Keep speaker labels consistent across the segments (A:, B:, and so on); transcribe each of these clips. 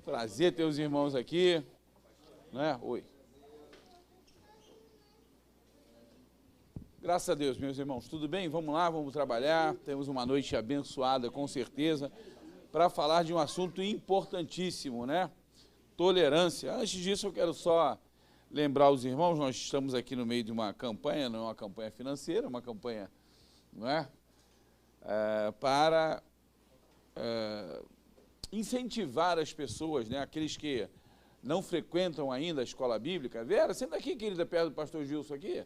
A: Prazer ter os irmãos aqui. Oi. Graças a Deus, meus irmãos, tudo bem? Vamos lá, vamos trabalhar. Temos uma noite abençoada, com certeza, para falar de um assunto importantíssimo, Tolerância. Antes disso, eu quero só lembrar os irmãos, nós estamos aqui no meio de uma campanha, não é uma campanha financeira, uma campanha, para incentivar as pessoas, aqueles que não frequentam ainda a escola bíblica. Vera, senta aqui, querida, perto do pastor Gilson aqui.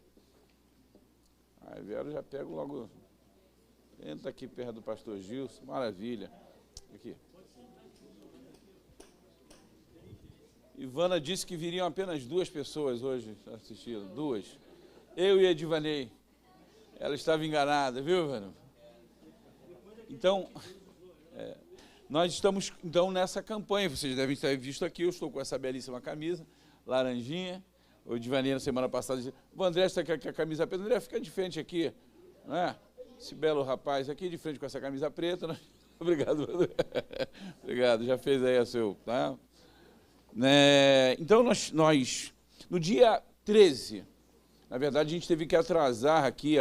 A: Aí, Vera, já pego logo. Entra aqui perto do pastor Gilson, maravilha. Aqui. Ivana disse que viriam apenas 2 pessoas hoje assistindo, 2. Eu e a Edivanei. Ela estava enganada, viu, Ivana? Então, nós estamos nessa campanha, vocês devem ter visto aqui, eu estou com essa belíssima camisa, laranjinha. O Edivanei na semana passada disse, o André está com a camisa preta, André, fica de frente aqui, Esse belo rapaz aqui de frente com essa camisa preta, Obrigado, André. Obrigado, já fez aí a seu, Então, nós, no dia 13, na verdade, a gente teve que atrasar aqui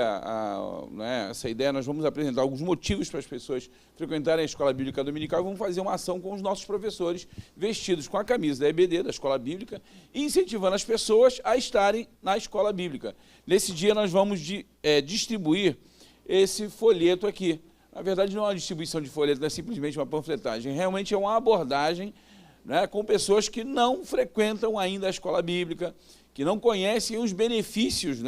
A: essa ideia, nós vamos apresentar alguns motivos para as pessoas frequentarem a Escola Bíblica Dominical e vamos fazer uma ação com os nossos professores vestidos com a camisa da EBD, da Escola Bíblica, e incentivando as pessoas a estarem na Escola Bíblica. Nesse dia, nós vamos distribuir esse folheto aqui. Na verdade, não é uma distribuição de folheto, não é simplesmente uma panfletagem, realmente é uma abordagem com pessoas que não frequentam ainda a escola bíblica, que não conhecem os benefícios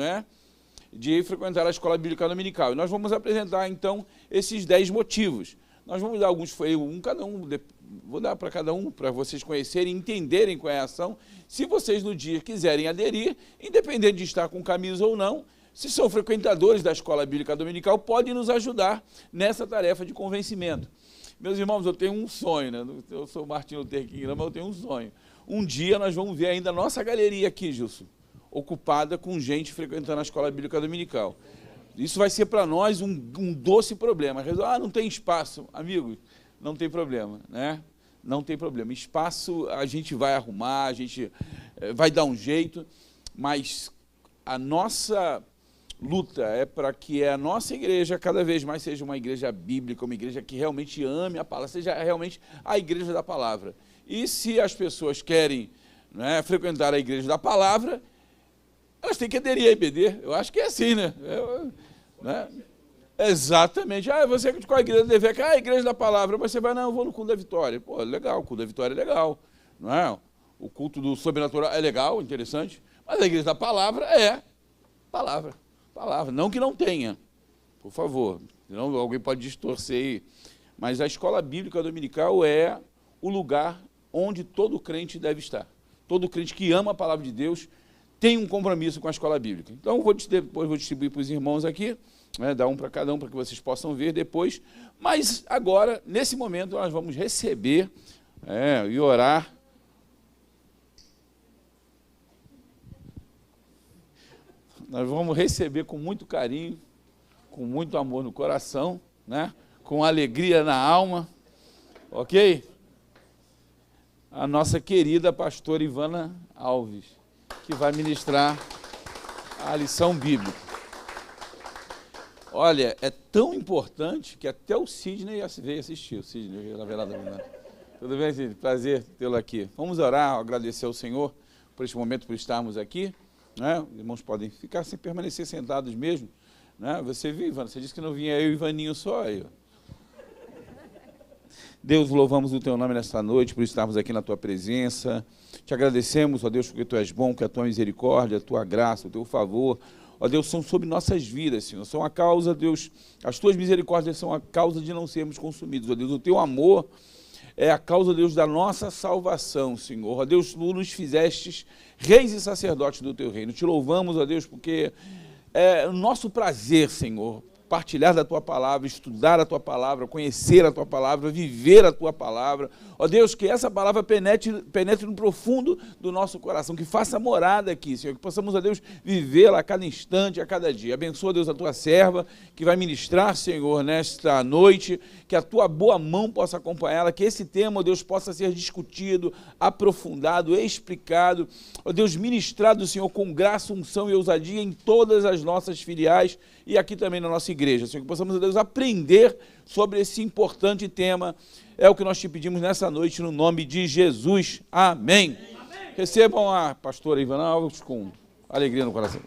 A: de frequentar a escola bíblica dominical. E nós vamos apresentar, então, esses 10 motivos. Nós vamos dar alguns, vou dar para cada um, para vocês conhecerem, entenderem qual é a ação. Se vocês no dia quiserem aderir, independente de estar com camisa ou não, se são frequentadores da escola bíblica dominical, podem nos ajudar nessa tarefa de convencimento. Meus irmãos, eu tenho um sonho, Eu sou Martin Luther King, mas eu tenho um sonho. Um dia nós vamos ver ainda a nossa galeria aqui, Gilson, ocupada com gente frequentando a escola bíblica dominical. Isso vai ser para nós um doce problema. Não tem espaço. Amigo, não tem problema, Não tem problema. Espaço a gente vai arrumar, a gente vai dar um jeito, mas a nossa luta é para que a nossa igreja cada vez mais seja uma igreja bíblica, uma igreja que realmente ame a palavra, seja realmente a igreja da palavra. E se as pessoas querem frequentar a igreja da palavra, elas têm que aderir à IBD. Eu acho que é assim, Exatamente. Você de qual igreja deve? A igreja da palavra. Você vai, eu vou no culto da vitória. Pô, legal, o culto da vitória é legal. O culto do sobrenatural é legal, interessante. Mas a igreja da palavra é palavra. Palavra. Não que não tenha, por favor. Senão alguém pode distorcer aí. Mas a escola bíblica dominical é o lugar onde todo crente deve estar. Todo crente que ama a palavra de Deus tem um compromisso com a escola bíblica. Então, depois vou distribuir para os irmãos aqui, dar um para cada um, para que vocês possam ver depois. Mas agora, nesse momento, nós vamos receber e orar. Nós vamos receber com muito carinho, com muito amor no coração, com alegria na alma, ok? A nossa querida pastora Ivana Alves, que vai ministrar a lição bíblica. Olha, é tão importante que até o Sidney veio assistir. O Sidney, na verdade. Tudo bem, Sidney? Prazer tê-lo aqui. Vamos orar, agradecer ao Senhor por este momento, por estarmos aqui. Os irmãos podem ficar sem permanecer sentados mesmo. Você viu, Ivana? Você disse que não vinha eu e Ivaninho só aí. Deus, louvamos o teu nome nesta noite por estarmos aqui na tua presença. Te agradecemos, ó Deus, porque tu és bom, que a tua misericórdia, a tua graça, o teu favor, ó Deus, são sobre nossas vidas, Senhor. São a causa, Deus, as tuas misericórdias são a causa de não sermos consumidos, ó Deus. O teu amor é a causa, Deus, da nossa salvação, Senhor. Ó Deus, tu nos fizestes reis e sacerdotes do teu reino. Te louvamos, ó Deus, porque é o nosso prazer, Senhor, partilhar da Tua palavra, estudar a Tua palavra, conhecer a Tua palavra, viver a Tua palavra. Ó Deus, que essa palavra penetre no profundo do nosso coração, que faça morada aqui, Senhor, que possamos, ó Deus, vivê-la a cada instante, a cada dia. Abençoa, Deus, a Tua serva, que vai ministrar, Senhor, nesta noite, que a Tua boa mão possa acompanhá-la, que esse tema, ó Deus, possa ser discutido, aprofundado, explicado, ó Deus, ministrado, Senhor, com graça, unção e ousadia em todas as nossas filiais e aqui também na nossa igreja, Senhor, que possamos, ó Deus, aprender sobre esse importante tema. É o que nós te pedimos nessa noite, no nome de Jesus. Amém. Amém. Recebam a pastora Ivana Alves com alegria no coração.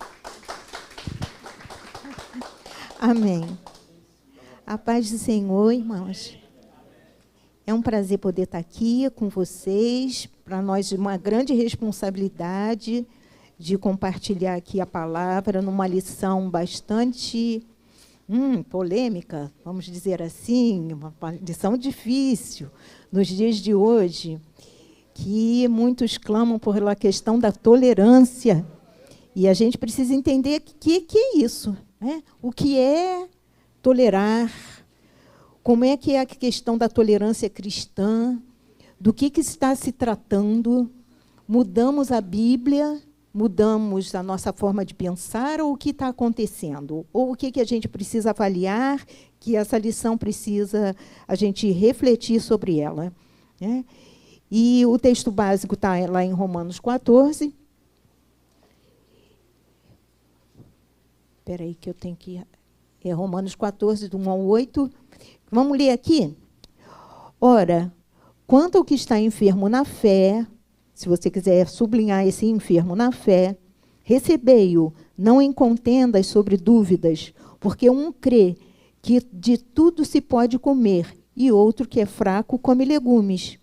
B: Amém. A paz do Senhor, irmãos. É um prazer poder estar aqui com vocês. Para nós, uma grande responsabilidade de compartilhar aqui a palavra numa lição bastante polêmica, vamos dizer assim, uma lição difícil nos dias de hoje, que muitos clamam pela questão da tolerância. E a gente precisa entender o que é isso, né? O que é tolerar, como é que é a questão da tolerância cristã, do que está se tratando. Mudamos a Bíblia, mudamos a nossa forma de pensar, ou o que está acontecendo? Ou o que a gente precisa avaliar, que essa lição precisa a gente refletir sobre ela, né? E o texto básico está lá em Romanos 14. Espera aí que eu tenho que... É Romanos 14, do 1 ao 8. Vamos ler aqui? Ora, quanto ao que está enfermo na fé, se você quiser sublinhar esse enfermo na fé, recebei-o, não em contendas sobre dúvidas, porque um crê que de tudo se pode comer, e outro que é fraco come legumes.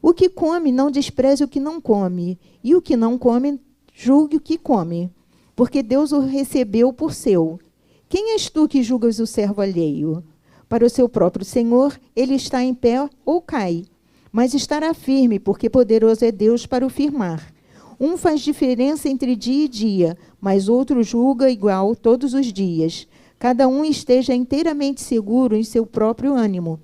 B: O que come, não despreze o que não come, e o que não come, julgue o que come, porque Deus o recebeu por seu. Quem és tu que julgas o servo alheio? Para o seu próprio Senhor, ele está em pé ou cai, mas estará firme, porque poderoso é Deus para o firmar. Um faz diferença entre dia e dia, mas outro julga igual todos os dias. Cada um esteja inteiramente seguro em seu próprio ânimo.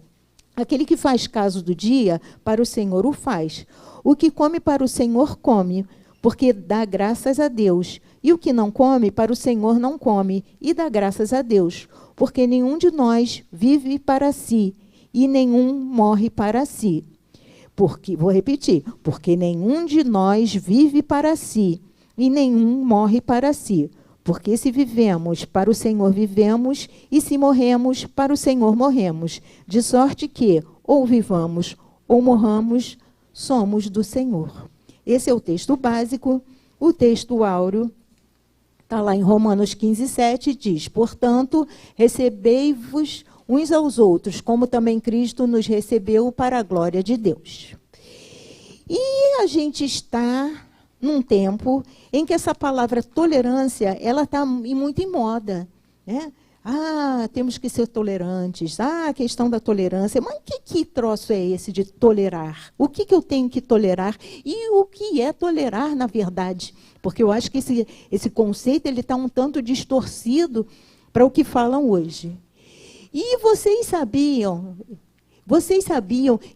B: Aquele que faz caso do dia, para o Senhor o faz. O que come para o Senhor come, porque dá graças a Deus. E o que não come, para o Senhor não come, e dá graças a Deus. Porque nenhum de nós vive para si, e nenhum morre para si. Vou repetir, porque nenhum de nós vive para si, e nenhum morre para si. Porque se vivemos, para o Senhor vivemos, e se morremos, para o Senhor morremos. De sorte que, ou vivamos, ou morramos, somos do Senhor. Esse é o texto básico. O texto áureo está lá em Romanos 15, 7, diz: portanto, recebei-vos uns aos outros, como também Cristo nos recebeu para a glória de Deus. E a gente está num tempo em que essa palavra tolerância, ela está muito em moda, né? Temos que ser tolerantes. A questão da tolerância. Mas que troço é esse de tolerar? O que eu tenho que tolerar? E o que é tolerar, na verdade? Porque eu acho que esse conceito está um tanto distorcido para o que falam hoje. E vocês sabiam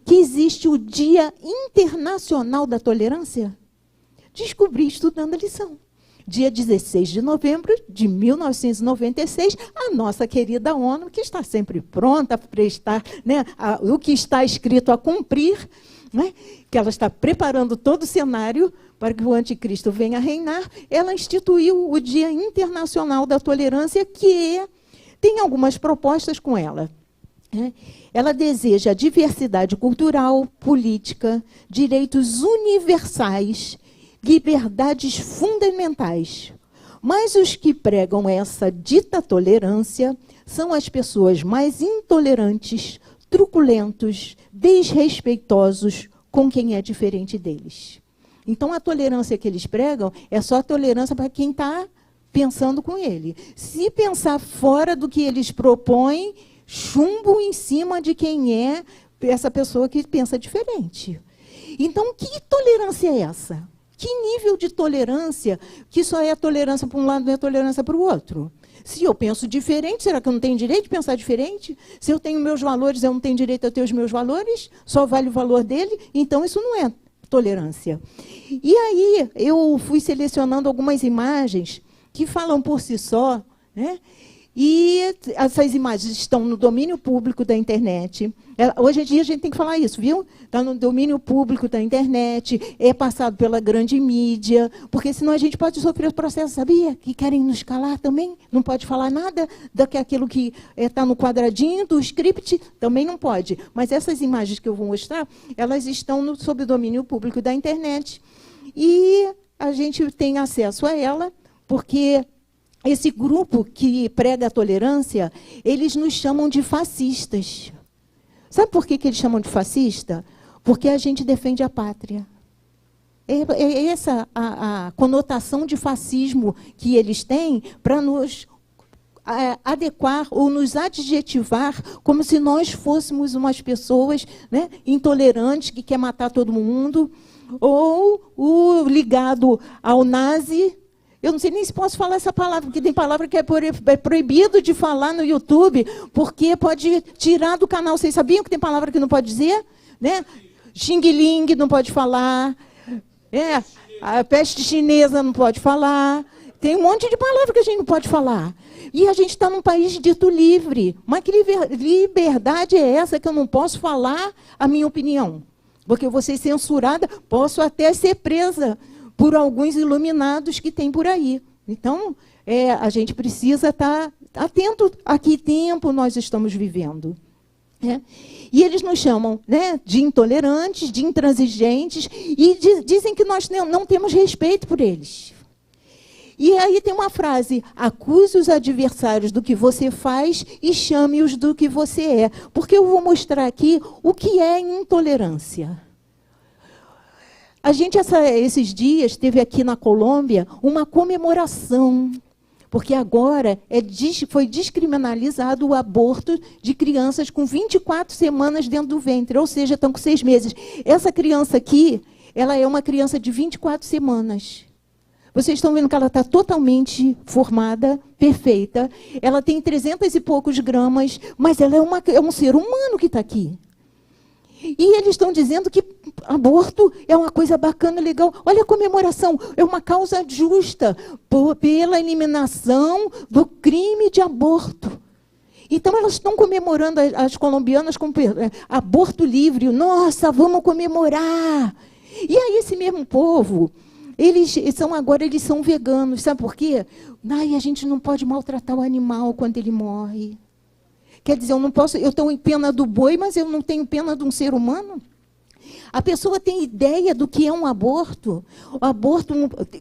B: que existe o Dia Internacional da Tolerância? Descobri estudando a lição. Dia 16 de novembro de 1996, a nossa querida ONU, que está sempre pronta a prestar, né, o que está escrito a cumprir, né, que ela está preparando todo o cenário para que o anticristo venha reinar, ela instituiu o Dia Internacional da Tolerância, que tem algumas propostas com ela. Ela deseja a diversidade cultural, política, direitos universais, liberdades fundamentais. Mas os que pregam essa dita tolerância são as pessoas mais intolerantes, truculentos, desrespeitosos com quem é diferente deles. Então, a tolerância que eles pregam é só a tolerância para quem está pensando com ele. Se pensar fora do que eles propõem, chumbo em cima de quem é essa pessoa que pensa diferente. Então, que tolerância é essa? Que nível de tolerância que só é tolerância para um lado e não é tolerância para o outro? Se eu penso diferente, será que eu não tenho direito de pensar diferente? Se eu tenho meus valores, eu não tenho direito a ter os meus valores? Só vale o valor dele? Então, isso não é tolerância. E aí, eu fui selecionando algumas imagens que falam por si só, né? E essas imagens estão no domínio público da internet. Hoje em dia a gente tem que falar isso, viu? Está no domínio público da internet, é passado pela grande mídia, porque senão a gente pode sofrer o processo, sabia? Que querem nos calar também, não pode falar nada daquilo que está no quadradinho do script, também não pode. Mas essas imagens que eu vou mostrar, elas estão sob o domínio público da internet. E a gente tem acesso a ela, porque esse grupo que prega a tolerância, eles nos chamam de fascistas. Sabe por que eles chamam de fascista? Porque a gente defende a pátria. É essa a conotação de fascismo que eles têm para nos adequar ou nos adjetivar como se nós fôssemos umas pessoas, né, intolerantes, que quer matar todo mundo, ou o ligado ao nazi. Eu não sei nem se posso falar essa palavra, porque tem palavra que é proibido de falar no YouTube, porque pode tirar do canal. Vocês sabiam que tem palavra que não pode dizer? Né? Xing Ling não pode falar. A peste chinesa não pode falar. Tem um monte de palavra que a gente não pode falar. E a gente está num país dito livre. Mas que liberdade é essa que eu não posso falar a minha opinião? Porque eu vou ser censurada, posso até ser presa por alguns iluminados que tem por aí. Então, a gente precisa estar atento a que tempo nós estamos vivendo. E eles nos chamam, né, de intolerantes, de intransigentes, e dizem que nós não temos respeito por eles. E aí tem uma frase: acuse os adversários do que você faz e chame-os do que você é. Porque eu vou mostrar aqui o que é intolerância. A gente, esses dias, teve aqui na Colômbia uma comemoração, porque agora foi descriminalizado o aborto de crianças com 24 semanas dentro do ventre, ou seja, estão com 6 meses. Essa criança aqui, ela é uma criança de 24 semanas. Vocês estão vendo que ela está totalmente formada, perfeita. Ela tem 300 e poucos gramas, mas ela é um ser humano que está aqui. E eles estão dizendo que aborto é uma coisa bacana, legal. Olha a comemoração, é uma causa justa pela eliminação do crime de aborto. Então, elas estão comemorando, as colombianas, com aborto livre. Nossa, vamos comemorar. E aí, esse mesmo povo, eles são veganos. Sabe por quê? A gente não pode maltratar o animal quando ele morre. Quer dizer, eu tenho pena do boi, mas eu não tenho pena de um ser humano? A pessoa tem ideia do que é um aborto. O aborto,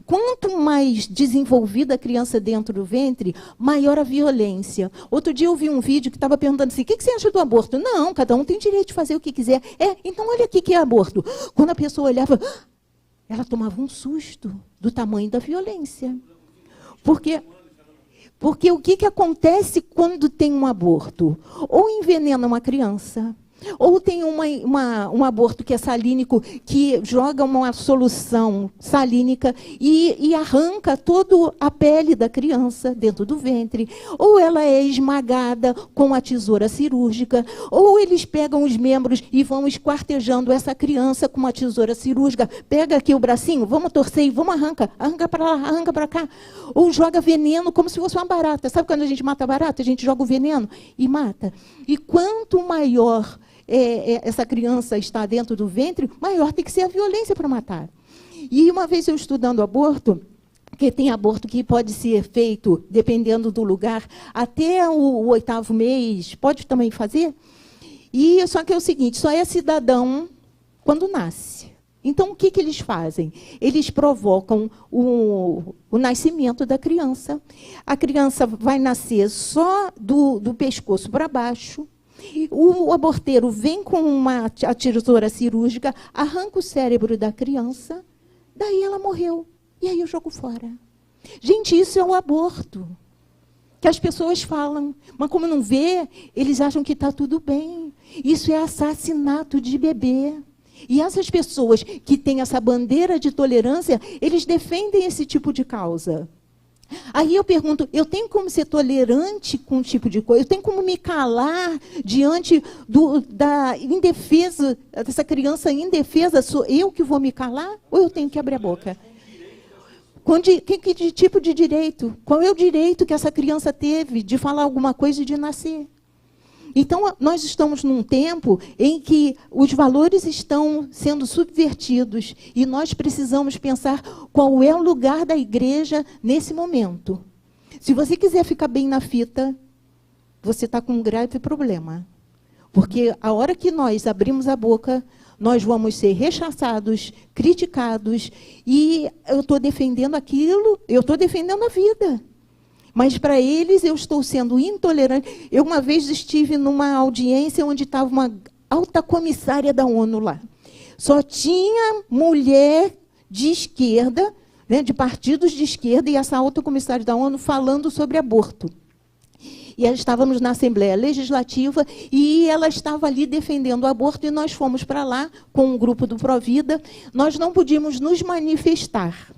B: quanto mais desenvolvida a criança dentro do ventre, maior a violência. Outro dia eu vi um vídeo que estava perguntando assim: o que você acha do aborto? Não, cada um tem direito de fazer o que quiser. Então olha aqui que é aborto. Quando a pessoa olhava, ela tomava um susto do tamanho da violência. Porque o que acontece quando tem um aborto? Ou envenena uma criança, ou tem um aborto que é salínico, que joga uma solução salínica e arranca toda a pele da criança dentro do ventre, ou ela é esmagada com a tesoura cirúrgica, ou eles pegam os membros e vão esquartejando essa criança com uma tesoura cirúrgica. Pega aqui o bracinho, vamos torcer e vamos arranca para lá, arranca para cá. Ou joga veneno como se fosse uma barata. Sabe quando a gente mata barata? A gente joga o veneno e mata. E quanto maior essa criança está dentro do ventre, maior tem que ser a violência para matar. E uma vez eu estudando aborto, porque tem aborto que pode ser feito, dependendo do lugar, até o 8º mês, pode também fazer. E só que é o seguinte, só é cidadão quando nasce. Então, o que eles fazem? Eles provocam o nascimento da criança. A criança vai nascer só do pescoço para baixo. O aborteiro vem com a tesoura cirúrgica, arranca o cérebro da criança, daí ela morreu. E aí eu jogo fora. Gente, isso é o aborto. Que as pessoas falam, mas como não vê, eles acham que está tudo bem. Isso é assassinato de bebê. E essas pessoas que têm essa bandeira de tolerância, eles defendem esse tipo de causa. Aí eu pergunto, eu tenho como ser tolerante com um tipo de coisa? Eu tenho como me calar diante da indefesa, dessa criança indefesa? Sou eu que vou me calar ou eu tenho que abrir a boca? Que tipo de direito? Qual é o direito que essa criança teve de falar alguma coisa e de nascer? Então, nós estamos num tempo em que os valores estão sendo subvertidos e nós precisamos pensar qual é o lugar da igreja nesse momento. Se você quiser ficar bem na fita, você está com um grave problema. Porque a hora que nós abrimos a boca, nós vamos ser rechaçados, criticados, e eu estou defendendo aquilo, eu estou defendendo a vida. Mas para eles eu estou sendo intolerante. Eu uma vez estive numa audiência onde estava uma alta comissária da ONU lá. Só tinha mulher de esquerda, né, de partidos de esquerda, e essa alta comissária da ONU falando sobre aborto. E estávamos na Assembleia Legislativa e ela estava ali defendendo o aborto e nós fomos para lá com um grupo do Provida. Nós não podíamos nos manifestar,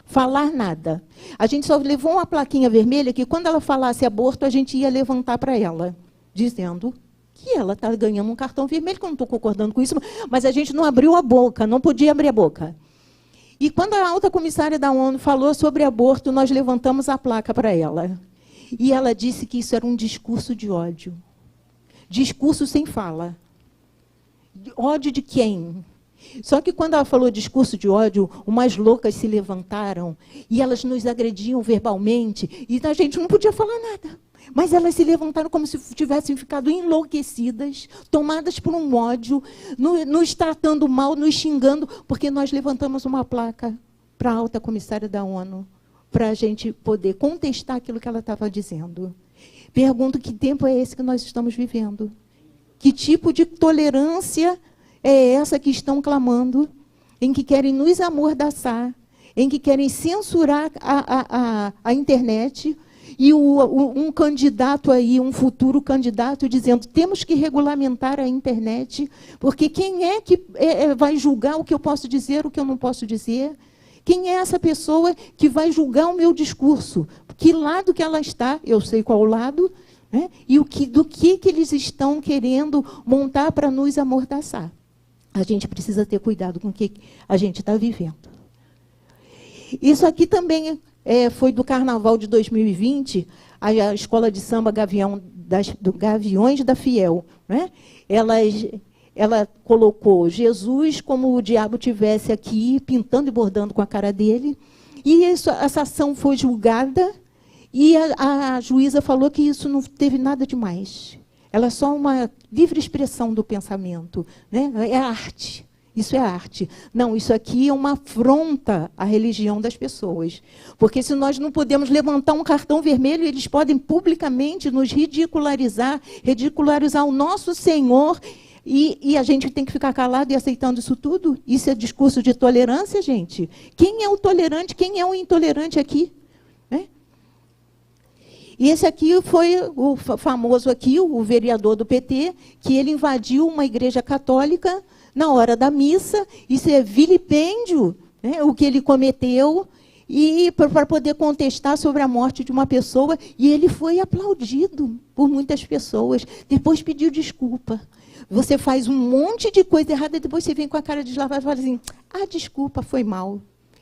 B: falar nada. A gente só levou uma plaquinha vermelha que, quando ela falasse aborto, a gente ia levantar para ela, dizendo que ela está ganhando um cartão vermelho, que eu não estou concordando com isso, mas a gente não abriu a boca, não podia abrir a boca. E quando a alta comissária da ONU falou sobre aborto, nós levantamos a placa para ela. E ela disse que isso era um discurso de ódio. Discurso sem fala. Ódio de quem? Só que quando ela falou discurso de ódio, umas loucas se levantaram e elas nos agrediam verbalmente e a gente não podia falar nada. Mas elas se levantaram como se tivessem ficado enlouquecidas, tomadas por um ódio, nos tratando mal, nos xingando, porque nós levantamos uma placa para a alta comissária da ONU, para a gente poder contestar aquilo que ela estava dizendo. Pergunto, que tempo é esse que nós estamos vivendo? Que tipo de tolerância é essa que estão clamando, em que querem nos amordaçar, em que querem censurar a internet, e um candidato aí, um futuro candidato, dizendo, temos que regulamentar a internet, porque quem é que vai julgar o que eu posso dizer, o que eu não posso dizer? Quem é essa pessoa que vai julgar o meu discurso? Que lado que ela está? Eu sei qual lado, né? E do que eles estão querendo montar para nos amordaçar. A gente precisa ter cuidado com o que a gente está vivendo. Isso aqui também foi do Carnaval de 2020, a Escola de Samba Gaviões da Fiel, né? Ela colocou Jesus como o diabo tivesse aqui, pintando e bordando com a cara dele. E essa ação foi julgada, e a juíza falou que isso não teve nada demais. Ela é só uma livre expressão do pensamento, né? É arte. Isso é arte. Não, isso aqui é uma afronta à religião das pessoas. Porque se nós não podemos levantar um cartão vermelho, eles podem publicamente nos ridicularizar o nosso Senhor, e a gente tem que ficar calado e aceitando isso tudo? Isso é discurso de tolerância, gente? Quem é o tolerante, quem é o intolerante aqui? Né? E esse aqui foi o famoso aqui, o vereador do PT, que ele invadiu uma igreja católica na hora da missa. Isso é vilipêndio, né, o que ele cometeu, e para poder contestar sobre a morte de uma pessoa, e ele foi aplaudido por muitas pessoas. Depois pediu desculpa. Você faz um monte de coisa errada e depois você vem com a cara deslavada e fala assim, desculpa, foi mal.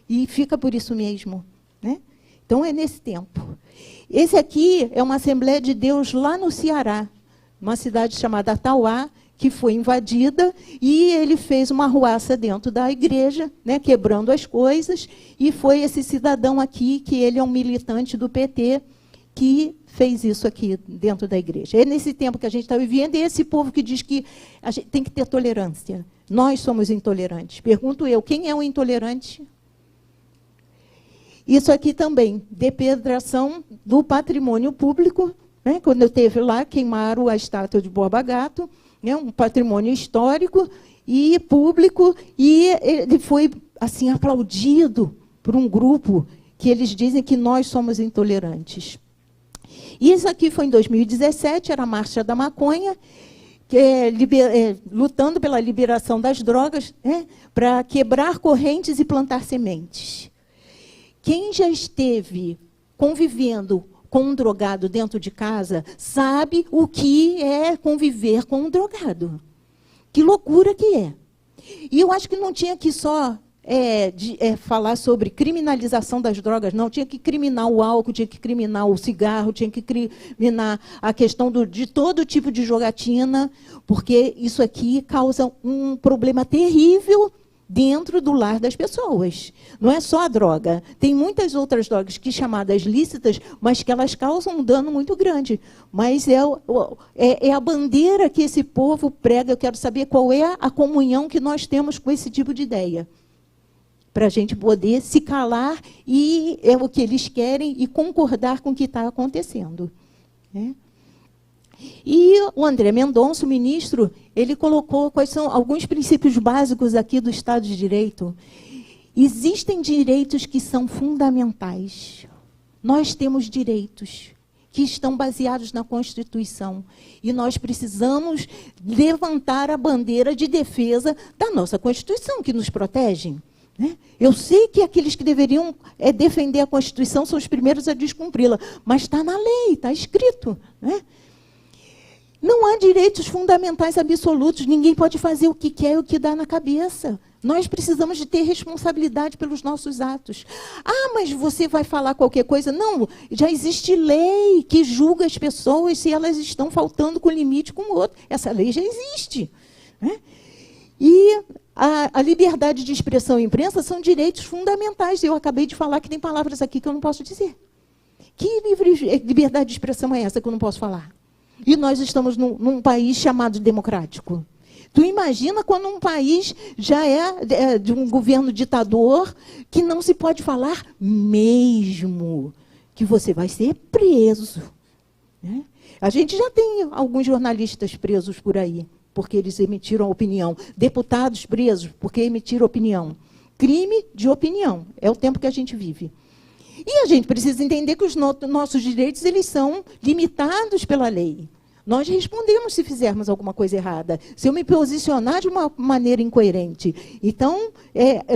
B: E fica por isso mesmo. Né? Então, é nesse tempo. Esse aqui é uma Assembleia de Deus lá no Ceará, uma cidade chamada Atauá, que foi invadida, e ele fez uma arruaça dentro da igreja, né, quebrando as coisas, e foi esse cidadão aqui, que ele é um militante do PT, que fez isso aqui dentro da igreja. É nesse tempo que a gente está vivendo, e esse povo que diz que a gente tem que ter tolerância. Nós somos intolerantes. Pergunto eu, quem é o intolerante? Isso aqui também, depredação do patrimônio público, né? Quando eu esteve lá, queimaram a estátua de Borba Gato, né? Um patrimônio histórico e público, e ele foi assim aplaudido por um grupo que eles dizem que nós somos intolerantes. E isso aqui foi em 2017, era a Marcha da Maconha, lutando pela liberação das drogas, né, para quebrar correntes e plantar sementes. Quem já esteve convivendo com um drogado dentro de casa, sabe o que é conviver com um drogado. Que loucura que é. E eu acho que não tinha que só falar sobre criminalização das drogas, não. Tinha que criminar o álcool, tinha que criminar o cigarro, tinha que criminar a questão de todo tipo de jogatina, porque isso aqui causa um problema terrível dentro do lar das pessoas. Não é só a droga. Tem muitas outras drogas que chamadas lícitas, mas que elas causam um dano muito grande. Mas é a bandeira que esse povo prega. Eu quero saber qual é a comunhão que nós temos com esse tipo de ideia, para a gente poder se calar, e é o que eles querem, e concordar com o que está acontecendo. E o André Mendonça, o ministro, ele colocou quais são alguns princípios básicos aqui do Estado de Direito. Existem direitos que são fundamentais. Nós temos direitos que estão baseados na Constituição. E nós precisamos levantar a bandeira de defesa da nossa Constituição, que nos protege. Eu sei que aqueles que deveriam defender a Constituição são os primeiros a descumpri-la, mas está na lei, está escrito. Não há direitos fundamentais absolutos, ninguém pode fazer o que quer e o que dá na cabeça. Nós precisamos de ter responsabilidade pelos nossos atos. Ah, mas você vai falar qualquer coisa? Não, já existe lei que julga as pessoas se elas estão faltando com limite com o outro. Essa lei já existe. E a liberdade de expressão e imprensa são direitos fundamentais. Eu acabei de falar que tem palavras aqui que eu não posso dizer. Que liberdade de expressão é essa que eu não posso falar? E nós estamos num país chamado democrático. Tu imagina quando um país já é de um governo ditador, que não se pode falar mesmo, que você vai ser preso. A gente já tem alguns jornalistas presos por aí, porque eles emitiram opinião. Deputados presos porque emitiram opinião. Crime de opinião. É o tempo que a gente vive. E a gente precisa entender que os nossos direitos eles são limitados pela lei. Nós respondemos se fizermos alguma coisa errada, se eu me posicionar de uma maneira incoerente. Então,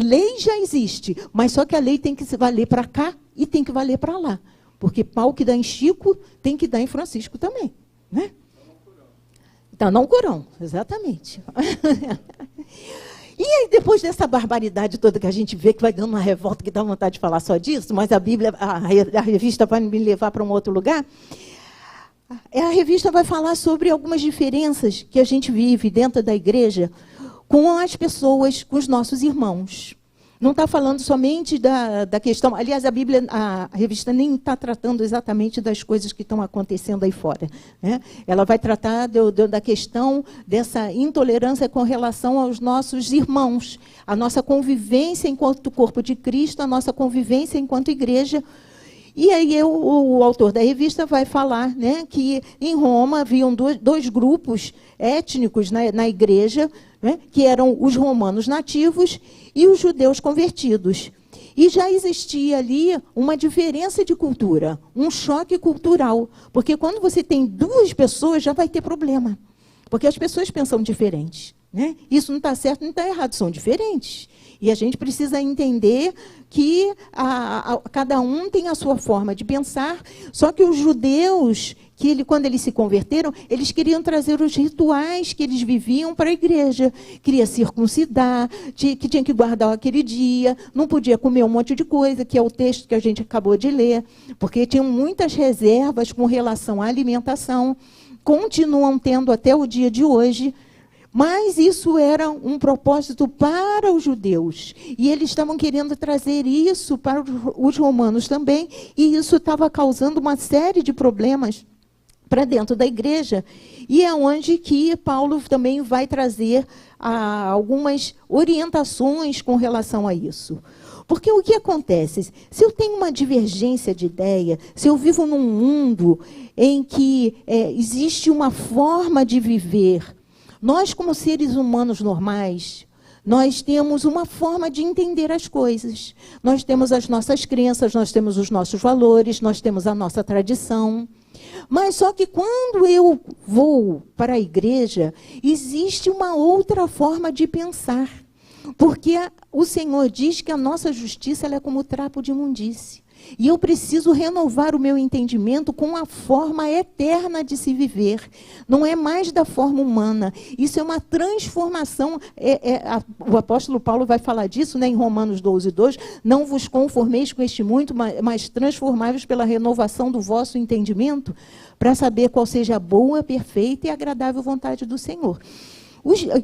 B: lei já existe, mas só que a lei tem que se valer para cá e tem que valer para lá. Porque pau que dá em Chico, tem que dar em Francisco também. Então, não curão, exatamente. E aí, depois dessa barbaridade toda que a gente vê, que vai dando uma revolta, que dá vontade de falar só disso, mas a Bíblia, a revista vai me levar para um outro lugar, a revista vai falar sobre algumas diferenças que a gente vive dentro da igreja com as pessoas, com os nossos irmãos. Não está falando somente da questão... Aliás, a Bíblia, a revista nem está tratando exatamente das coisas que estão acontecendo aí fora. Ela vai tratar da questão dessa intolerância com relação aos nossos irmãos, a nossa convivência enquanto corpo de Cristo, a nossa convivência enquanto igreja. E aí o autor da revista vai falar que em Roma haviam dois grupos étnicos na igreja, que eram os romanos nativos e os judeus convertidos. E já existia ali uma diferença de cultura, um choque cultural. Porque quando você tem duas pessoas, já vai ter problema. Porque as pessoas pensam diferente. Isso não está certo, não está errado, são diferentes. E a gente precisa entender que cada um tem a sua forma de pensar, só que os judeus, quando eles se converteram, eles queriam trazer os rituais que eles viviam para a igreja. Queria circuncidar, que tinha que guardar aquele dia, não podia comer um monte de coisa, que é o texto que a gente acabou de ler, porque tinham muitas reservas com relação à alimentação, continuam tendo até o dia de hoje. Mas isso era um propósito para os judeus. E eles estavam querendo trazer isso para os romanos também. E isso estava causando uma série de problemas para dentro da igreja. E é onde que Paulo também vai trazer algumas orientações com relação a isso. Porque o que acontece? Se eu tenho uma divergência de ideia, se eu vivo num mundo em que existe uma forma de viver, nós, como seres humanos normais, nós temos uma forma de entender as coisas. Nós temos as nossas crenças, nós temos os nossos valores, nós temos a nossa tradição. Mas só que quando eu vou para a igreja, existe uma outra forma de pensar. Porque o Senhor diz que a nossa justiça ela é como trapo de imundície. E eu preciso renovar o meu entendimento com a forma eterna de se viver. Não é mais da forma humana. Isso é uma transformação. O apóstolo Paulo vai falar disso, né, em Romanos 12:2. Não vos conformeis com este mundo, mas transformai-vos pela renovação do vosso entendimento, para saber qual seja a boa, perfeita e agradável vontade do Senhor.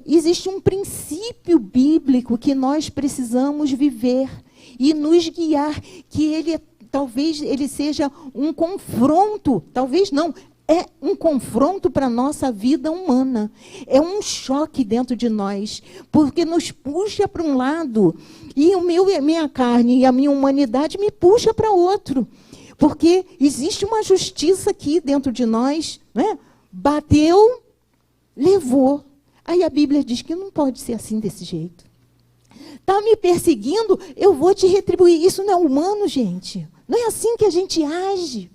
B: Existe um princípio bíblico que nós precisamos viver e nos guiar, que talvez ele seja um confronto, talvez não, é um confronto para a nossa vida humana. É um choque dentro de nós, porque nos puxa para um lado, e a minha carne e a minha humanidade me puxa para outro. Porque existe uma justiça aqui dentro de nós, né? Bateu, levou. Aí a Bíblia diz que não pode ser assim, desse jeito. Está me perseguindo, eu vou te retribuir. Isso não é humano, gente. Não é assim que a gente age.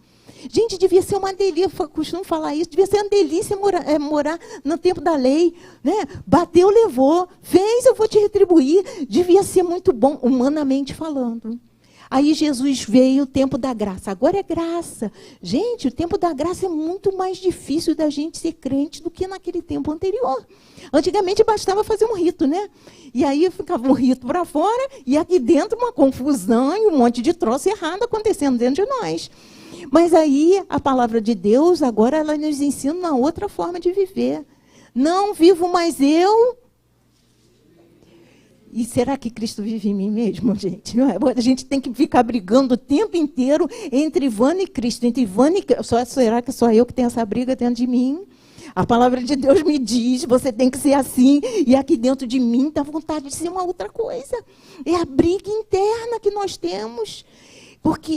B: Gente, devia ser uma delícia, eu costumo falar isso, devia ser uma delícia morar no tempo da lei. Né? Bateu, levou, fez, eu vou te retribuir. Devia ser muito bom, humanamente falando. Aí Jesus veio, o tempo da graça. Agora é graça. Gente, o tempo da graça é muito mais difícil da gente ser crente do que naquele tempo anterior. Antigamente bastava fazer um rito, né? E aí ficava um rito para fora e aqui dentro uma confusão e um monte de troço errado acontecendo dentro de nós. Mas aí a palavra de Deus, agora ela nos ensina uma outra forma de viver. Não vivo mais eu. E será que Cristo vive em mim mesmo, gente? A gente tem que ficar brigando o tempo inteiro entre Ivana e Cristo. Entre Ivana e Cristo. Será que só eu que tenho essa briga dentro de mim? A palavra de Deus me diz, você tem que ser assim. E aqui dentro de mim dá vontade de ser uma outra coisa. É a briga interna que nós temos.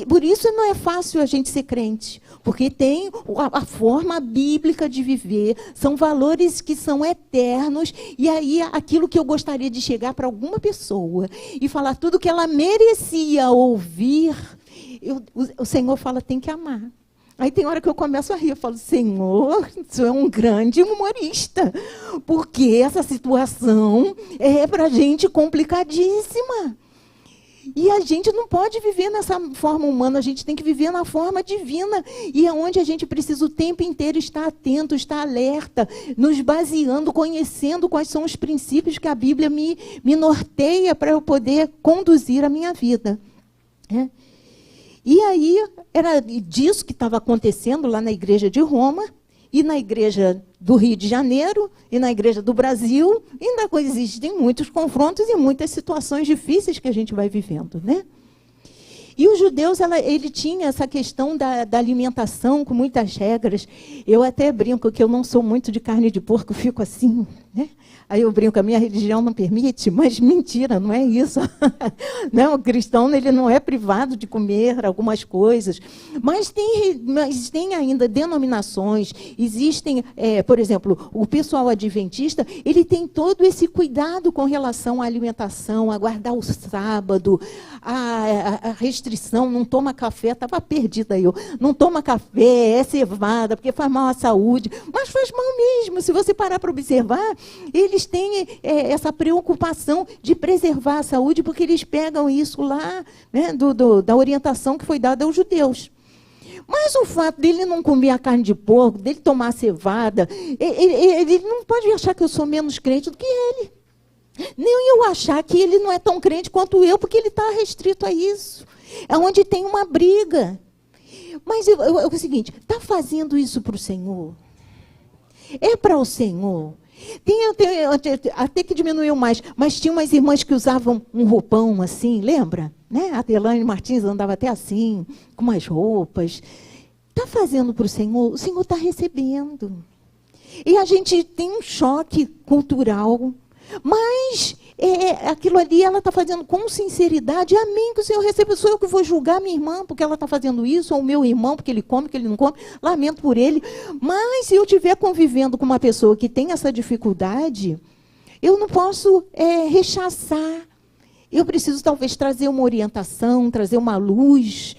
B: Por isso não é fácil a gente ser crente, porque tem a forma bíblica de viver, são valores que são eternos, e aí aquilo que eu gostaria de chegar para alguma pessoa e falar tudo que ela merecia ouvir, o Senhor fala, tem que amar. Aí tem hora que eu começo a rir, eu falo, Senhor, isso é um grande humorista, porque essa situação é para a gente complicadíssima. E a gente não pode viver nessa forma humana, a gente tem que viver na forma divina. E é onde a gente precisa o tempo inteiro estar atento, estar alerta, nos baseando, conhecendo quais são os princípios que a Bíblia me norteia para eu poder conduzir a minha vida. É. E aí, era disso que estava acontecendo lá na igreja de Roma, e na igreja do Rio de Janeiro, e na igreja do Brasil, ainda existem muitos confrontos e muitas situações difíceis que a gente vai vivendo, né? E os judeus, ele tinha essa questão da alimentação com muitas regras. Eu até brinco que eu não sou muito de carne de porco, fico assim, né? Aí eu brinco, a minha religião não permite, mas mentira, não é isso. Não, o cristão ele não é privado de comer algumas coisas. Mas tem ainda denominações, existem, por exemplo, o pessoal adventista, ele tem todo esse cuidado com relação à alimentação, a guardar o sábado, a restrição, não toma café, estava perdida eu, não toma café, é cevada, porque faz mal à saúde, mas faz mal mesmo, se você parar para observar, eles têm essa preocupação de preservar a saúde, porque eles pegam isso lá, né, da orientação que foi dada aos judeus. Mas o fato dele não comer a carne de porco, dele tomar cevada, ele não pode achar que eu sou menos crente do que ele. Nem eu achar que ele não é tão crente quanto eu, porque ele está restrito a isso. É onde tem uma briga. Mas é o seguinte, está fazendo isso para o Senhor? É para o Senhor? Até que diminuiu mais, mas tinha umas irmãs que usavam um roupão assim, lembra? Né? A Delane Martins andava até assim, com umas roupas. Está fazendo para o Senhor está recebendo. E a gente tem um choque cultural, mas aquilo ali ela está fazendo com sinceridade. Amém, que o Senhor receba. Sou eu que vou julgar minha irmã porque ela está fazendo isso, ou o meu irmão porque ele come, que ele não come. Lamento por ele. Mas se eu estiver convivendo com uma pessoa que tem essa dificuldade, eu não posso rechaçar. Eu preciso talvez trazer uma orientação, trazer uma luz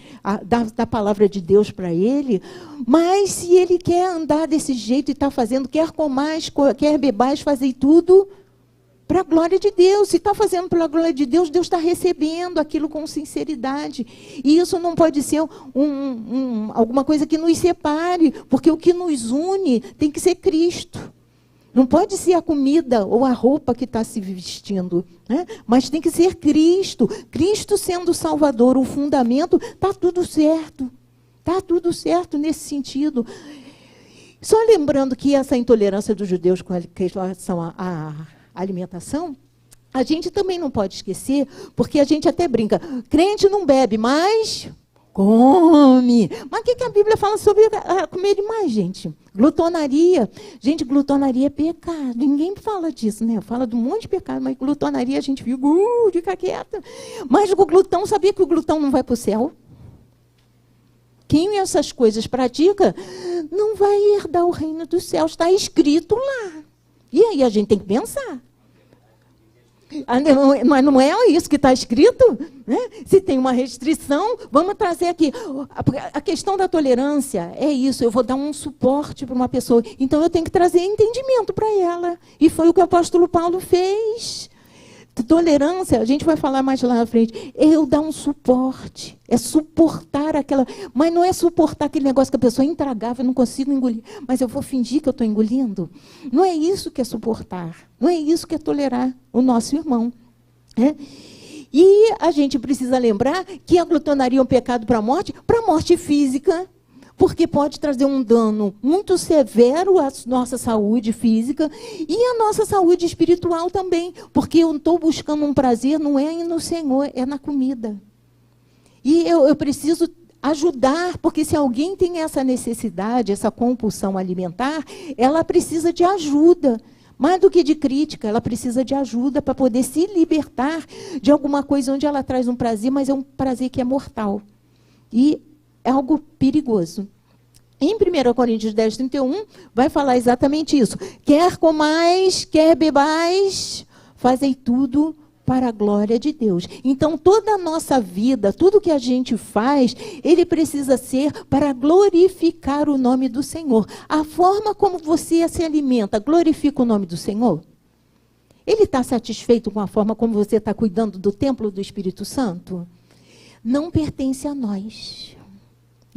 B: da palavra de Deus para ele. Mas se ele quer andar desse jeito e está fazendo, quer comais, quer bebais, fazer tudo, para a glória de Deus. Se está fazendo pela glória de Deus, Deus está recebendo aquilo com sinceridade. E isso não pode ser alguma coisa que nos separe, porque o que nos une tem que ser Cristo. Não pode ser a comida ou a roupa que está se vestindo, né? Mas tem que ser Cristo. Cristo sendo o Salvador, o fundamento, está tudo certo. Está tudo certo nesse sentido. Só lembrando que essa intolerância dos judeus com relação à alimentação, a gente também não pode esquecer, porque a gente até brinca, crente não bebe, mas come. Mas o que a Bíblia fala sobre comer demais, gente? Glutonaria. Gente, glutonaria é pecado. Ninguém fala disso, né? Fala de um monte de pecado, mas glutonaria a gente fica quieta. Mas o glutão, sabia que o glutão não vai para o céu? Quem essas coisas pratica, não vai herdar o reino dos céus. Está escrito lá. E aí a gente tem que pensar. Mas não é isso que está escrito? Né? Se tem uma restrição, vamos trazer aqui. A questão da tolerância é isso, eu vou dar um suporte para uma pessoa. Então eu tenho que trazer entendimento para ela. E foi o que o apóstolo Paulo fez. Tolerância, a gente vai falar mais lá na frente, eu dar um suporte, é suportar aquela, mas não é suportar aquele negócio que a pessoa é intragável, eu não consigo engolir, mas eu vou fingir que eu estou engolindo. Não é isso que é suportar, não é isso que é tolerar o nosso irmão. Né? E a gente precisa lembrar que a glutonaria é um pecado para a morte física, porque pode trazer um dano muito severo à nossa saúde física e à nossa saúde espiritual também, porque eu estou buscando um prazer, não é no Senhor, é na comida. E eu preciso ajudar, porque se alguém tem essa necessidade, essa compulsão alimentar, ela precisa de ajuda. Mais do que de crítica, ela precisa de ajuda para poder se libertar de alguma coisa onde ela traz um prazer, mas é um prazer que é mortal. E é algo perigoso. Em 1 Coríntios 10, 31, vai falar exatamente isso. Quer comais, quer bebais, fazei tudo para a glória de Deus. Então, toda a nossa vida, tudo que a gente faz, ele precisa ser para glorificar o nome do Senhor. A forma como você se alimenta, glorifica o nome do Senhor? Ele está satisfeito com a forma como você está cuidando do templo do Espírito Santo? Não pertence a nós.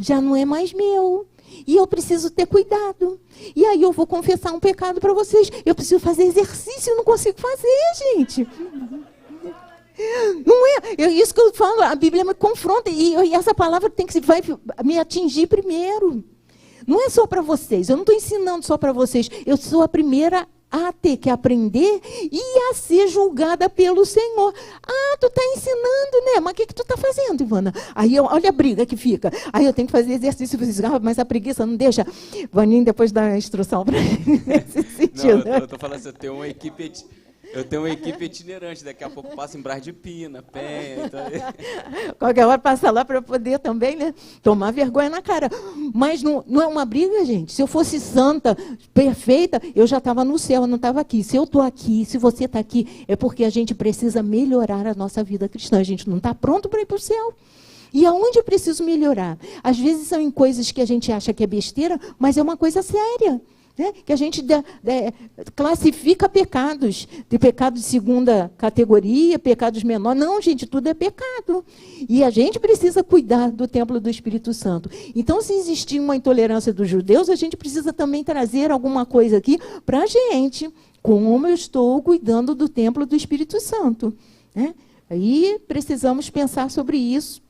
B: Já não é mais meu. E eu preciso ter cuidado. E aí eu vou confessar um pecado para vocês. Eu preciso fazer exercício, eu não consigo fazer, gente. Não é isso que eu falo, a Bíblia me confronta. E essa palavra vai me atingir primeiro. Não é só para vocês, eu não estou ensinando só para vocês. Eu sou a primeira a ter que aprender e a ser julgada pelo Senhor. Ah, tu está ensinando, né? Mas o que tu está fazendo, Ivana? Aí olha a briga que fica. Aí eu tenho que fazer exercício, mas a preguiça não deixa. Vaninho depois dá a instrução para mim nesse sentido.
C: Não, eu estou falando assim, eu tenho uma equipe itinerante, daqui a pouco passa em Brás de Pina, Penha. Então...
B: Qualquer hora passa lá para poder também, né, tomar vergonha na cara. Mas não é uma briga, gente. Se eu fosse santa, perfeita, eu já estava no céu, eu não estava aqui. Se eu estou aqui, se você está aqui, é porque a gente precisa melhorar a nossa vida cristã. A gente não está pronto para ir para o céu. E aonde eu preciso melhorar? Às vezes são em coisas que a gente acha que é besteira, mas é uma coisa séria. Né? Que a gente classifica pecados, de pecado de segunda categoria, pecados menores. Não, gente, tudo é pecado. E a gente precisa cuidar do templo do Espírito Santo. Então, se existir uma intolerância dos judeus, a gente precisa também trazer alguma coisa aqui para a gente, como eu estou cuidando do templo do Espírito Santo. Né? Aí precisamos pensar sobre isso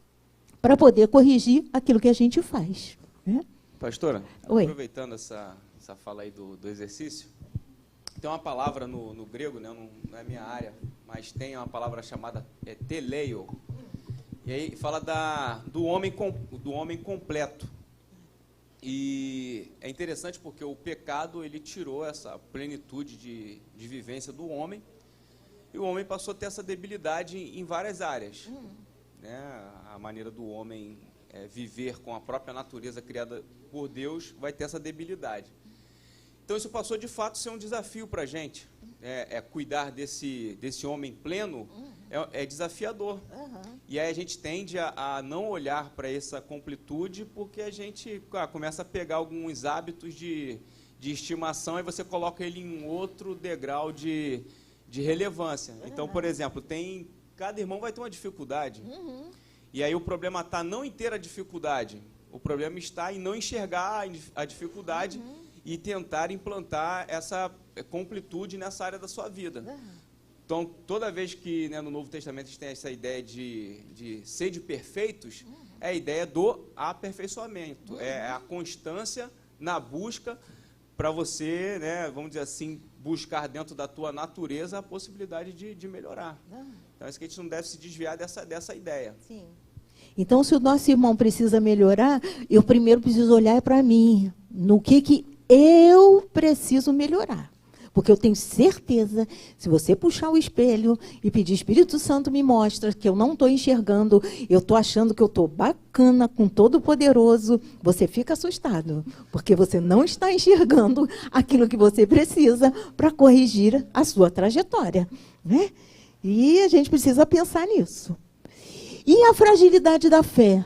B: para poder corrigir aquilo que a gente faz. Né?
C: Pastora,
B: Oi.
C: Aproveitando essa fala aí do exercício, tem uma palavra no grego, né, não é minha área, mas tem uma palavra chamada teleio, e aí fala do homem completo. E é interessante porque o pecado ele tirou essa plenitude de vivência do homem, e o homem passou a ter essa debilidade em várias áreas. Né? A maneira do homem viver com a própria natureza criada por Deus vai ter essa debilidade. Então, isso passou, de fato, a ser um desafio para a gente. Cuidar desse homem pleno é desafiador. E aí a gente tende a não olhar para essa completude porque a gente começa a pegar alguns hábitos de estimação e você coloca ele em outro degrau de de relevância. Então, por exemplo, cada irmão vai ter uma dificuldade. E aí o problema está não em ter a dificuldade, o problema está em não enxergar a dificuldade e tentar implantar essa completude nessa área da sua vida. Então, toda vez que, né, no Novo Testamento a gente tem essa ideia de sede perfeitos, é a ideia do aperfeiçoamento, é a constância na busca para você, né, vamos dizer assim, buscar dentro da tua natureza a possibilidade de melhorar. Então, é isso que a gente não deve se desviar dessa ideia.
B: Sim. Então, se o nosso irmão precisa melhorar, eu primeiro preciso olhar para mim, no que eu preciso melhorar. Porque eu tenho certeza, se você puxar o espelho e pedir, Espírito Santo me mostra que eu não estou enxergando, eu estou achando que eu estou bacana com Todo-Poderoso, você fica assustado, porque você não está enxergando aquilo que você precisa para corrigir a sua trajetória, né? E a gente precisa pensar nisso. E a fragilidade da fé?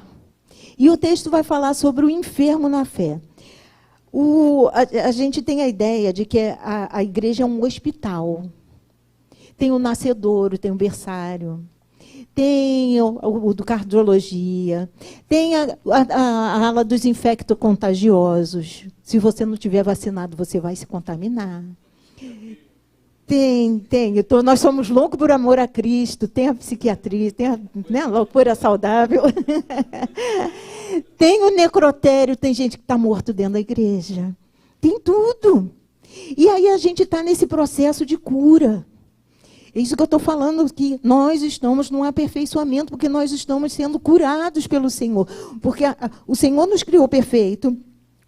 B: E o texto vai falar sobre o enfermo na fé. A gente tem a ideia de que a igreja é um hospital. Tem o nascedouro, tem o berçário, tem o do cardiologia, tem a ala dos infectocontagiosos. Se você não tiver vacinado, você vai se contaminar. Tem. Então, nós somos loucos por amor a Cristo, tem a psiquiatria, tem a loucura saudável. Tem o necrotério, tem gente que está morto dentro da igreja. Tem tudo. E aí a gente está nesse processo de cura. É isso que eu estou falando, que nós estamos num aperfeiçoamento, porque nós estamos sendo curados pelo Senhor. Porque o Senhor nos criou perfeito.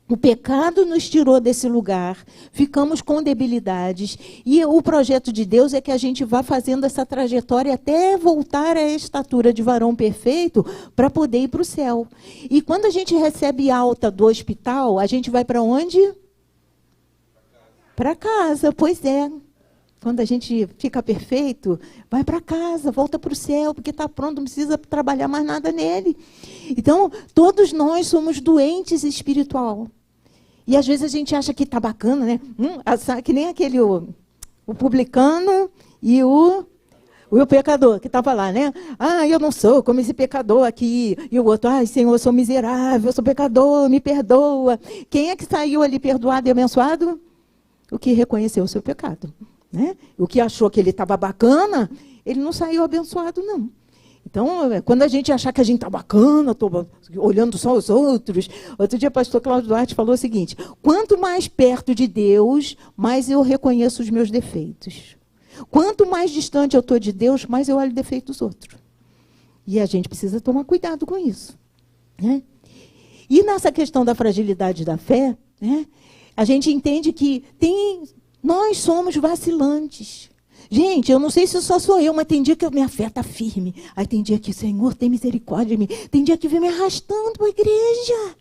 B: O pecado nos tirou desse lugar, ficamos com debilidades. E o projeto de Deus é que a gente vá fazendo essa trajetória até voltar à estatura de varão perfeito para poder ir para o céu. E quando a gente recebe alta do hospital, a gente vai para onde? Para casa, pois é. Quando a gente fica perfeito, vai para casa, volta para o céu, porque está pronto, não precisa trabalhar mais nada nele. Então, todos nós somos doentes espiritual. E às vezes a gente acha que está bacana, né? Que nem aquele, o publicano e o pecador, que estava lá, né? Eu não sou como esse pecador aqui. E o outro, Senhor, eu sou miserável, eu sou pecador, me perdoa. Quem é que saiu ali perdoado e abençoado? O que reconheceu o seu pecado. Né? O que achou que ele estava bacana, ele não saiu abençoado, não. Então, quando a gente achar que a gente está bacana, estou olhando só os outros. Outro dia, o pastor Cláudio Duarte falou o seguinte: quanto mais perto de Deus, mais eu reconheço os meus defeitos. Quanto mais distante eu estou de Deus, mais eu olho o defeito dos outros. E a gente precisa tomar cuidado com isso. Né? E nessa questão da fragilidade da fé, né, a gente entende que nós somos vacilantes. Gente, eu não sei se só sou eu, mas tem dia que a minha fé está firme. Aí tem dia que o Senhor tem misericórdia de mim. Tem dia que vem me arrastando para a igreja.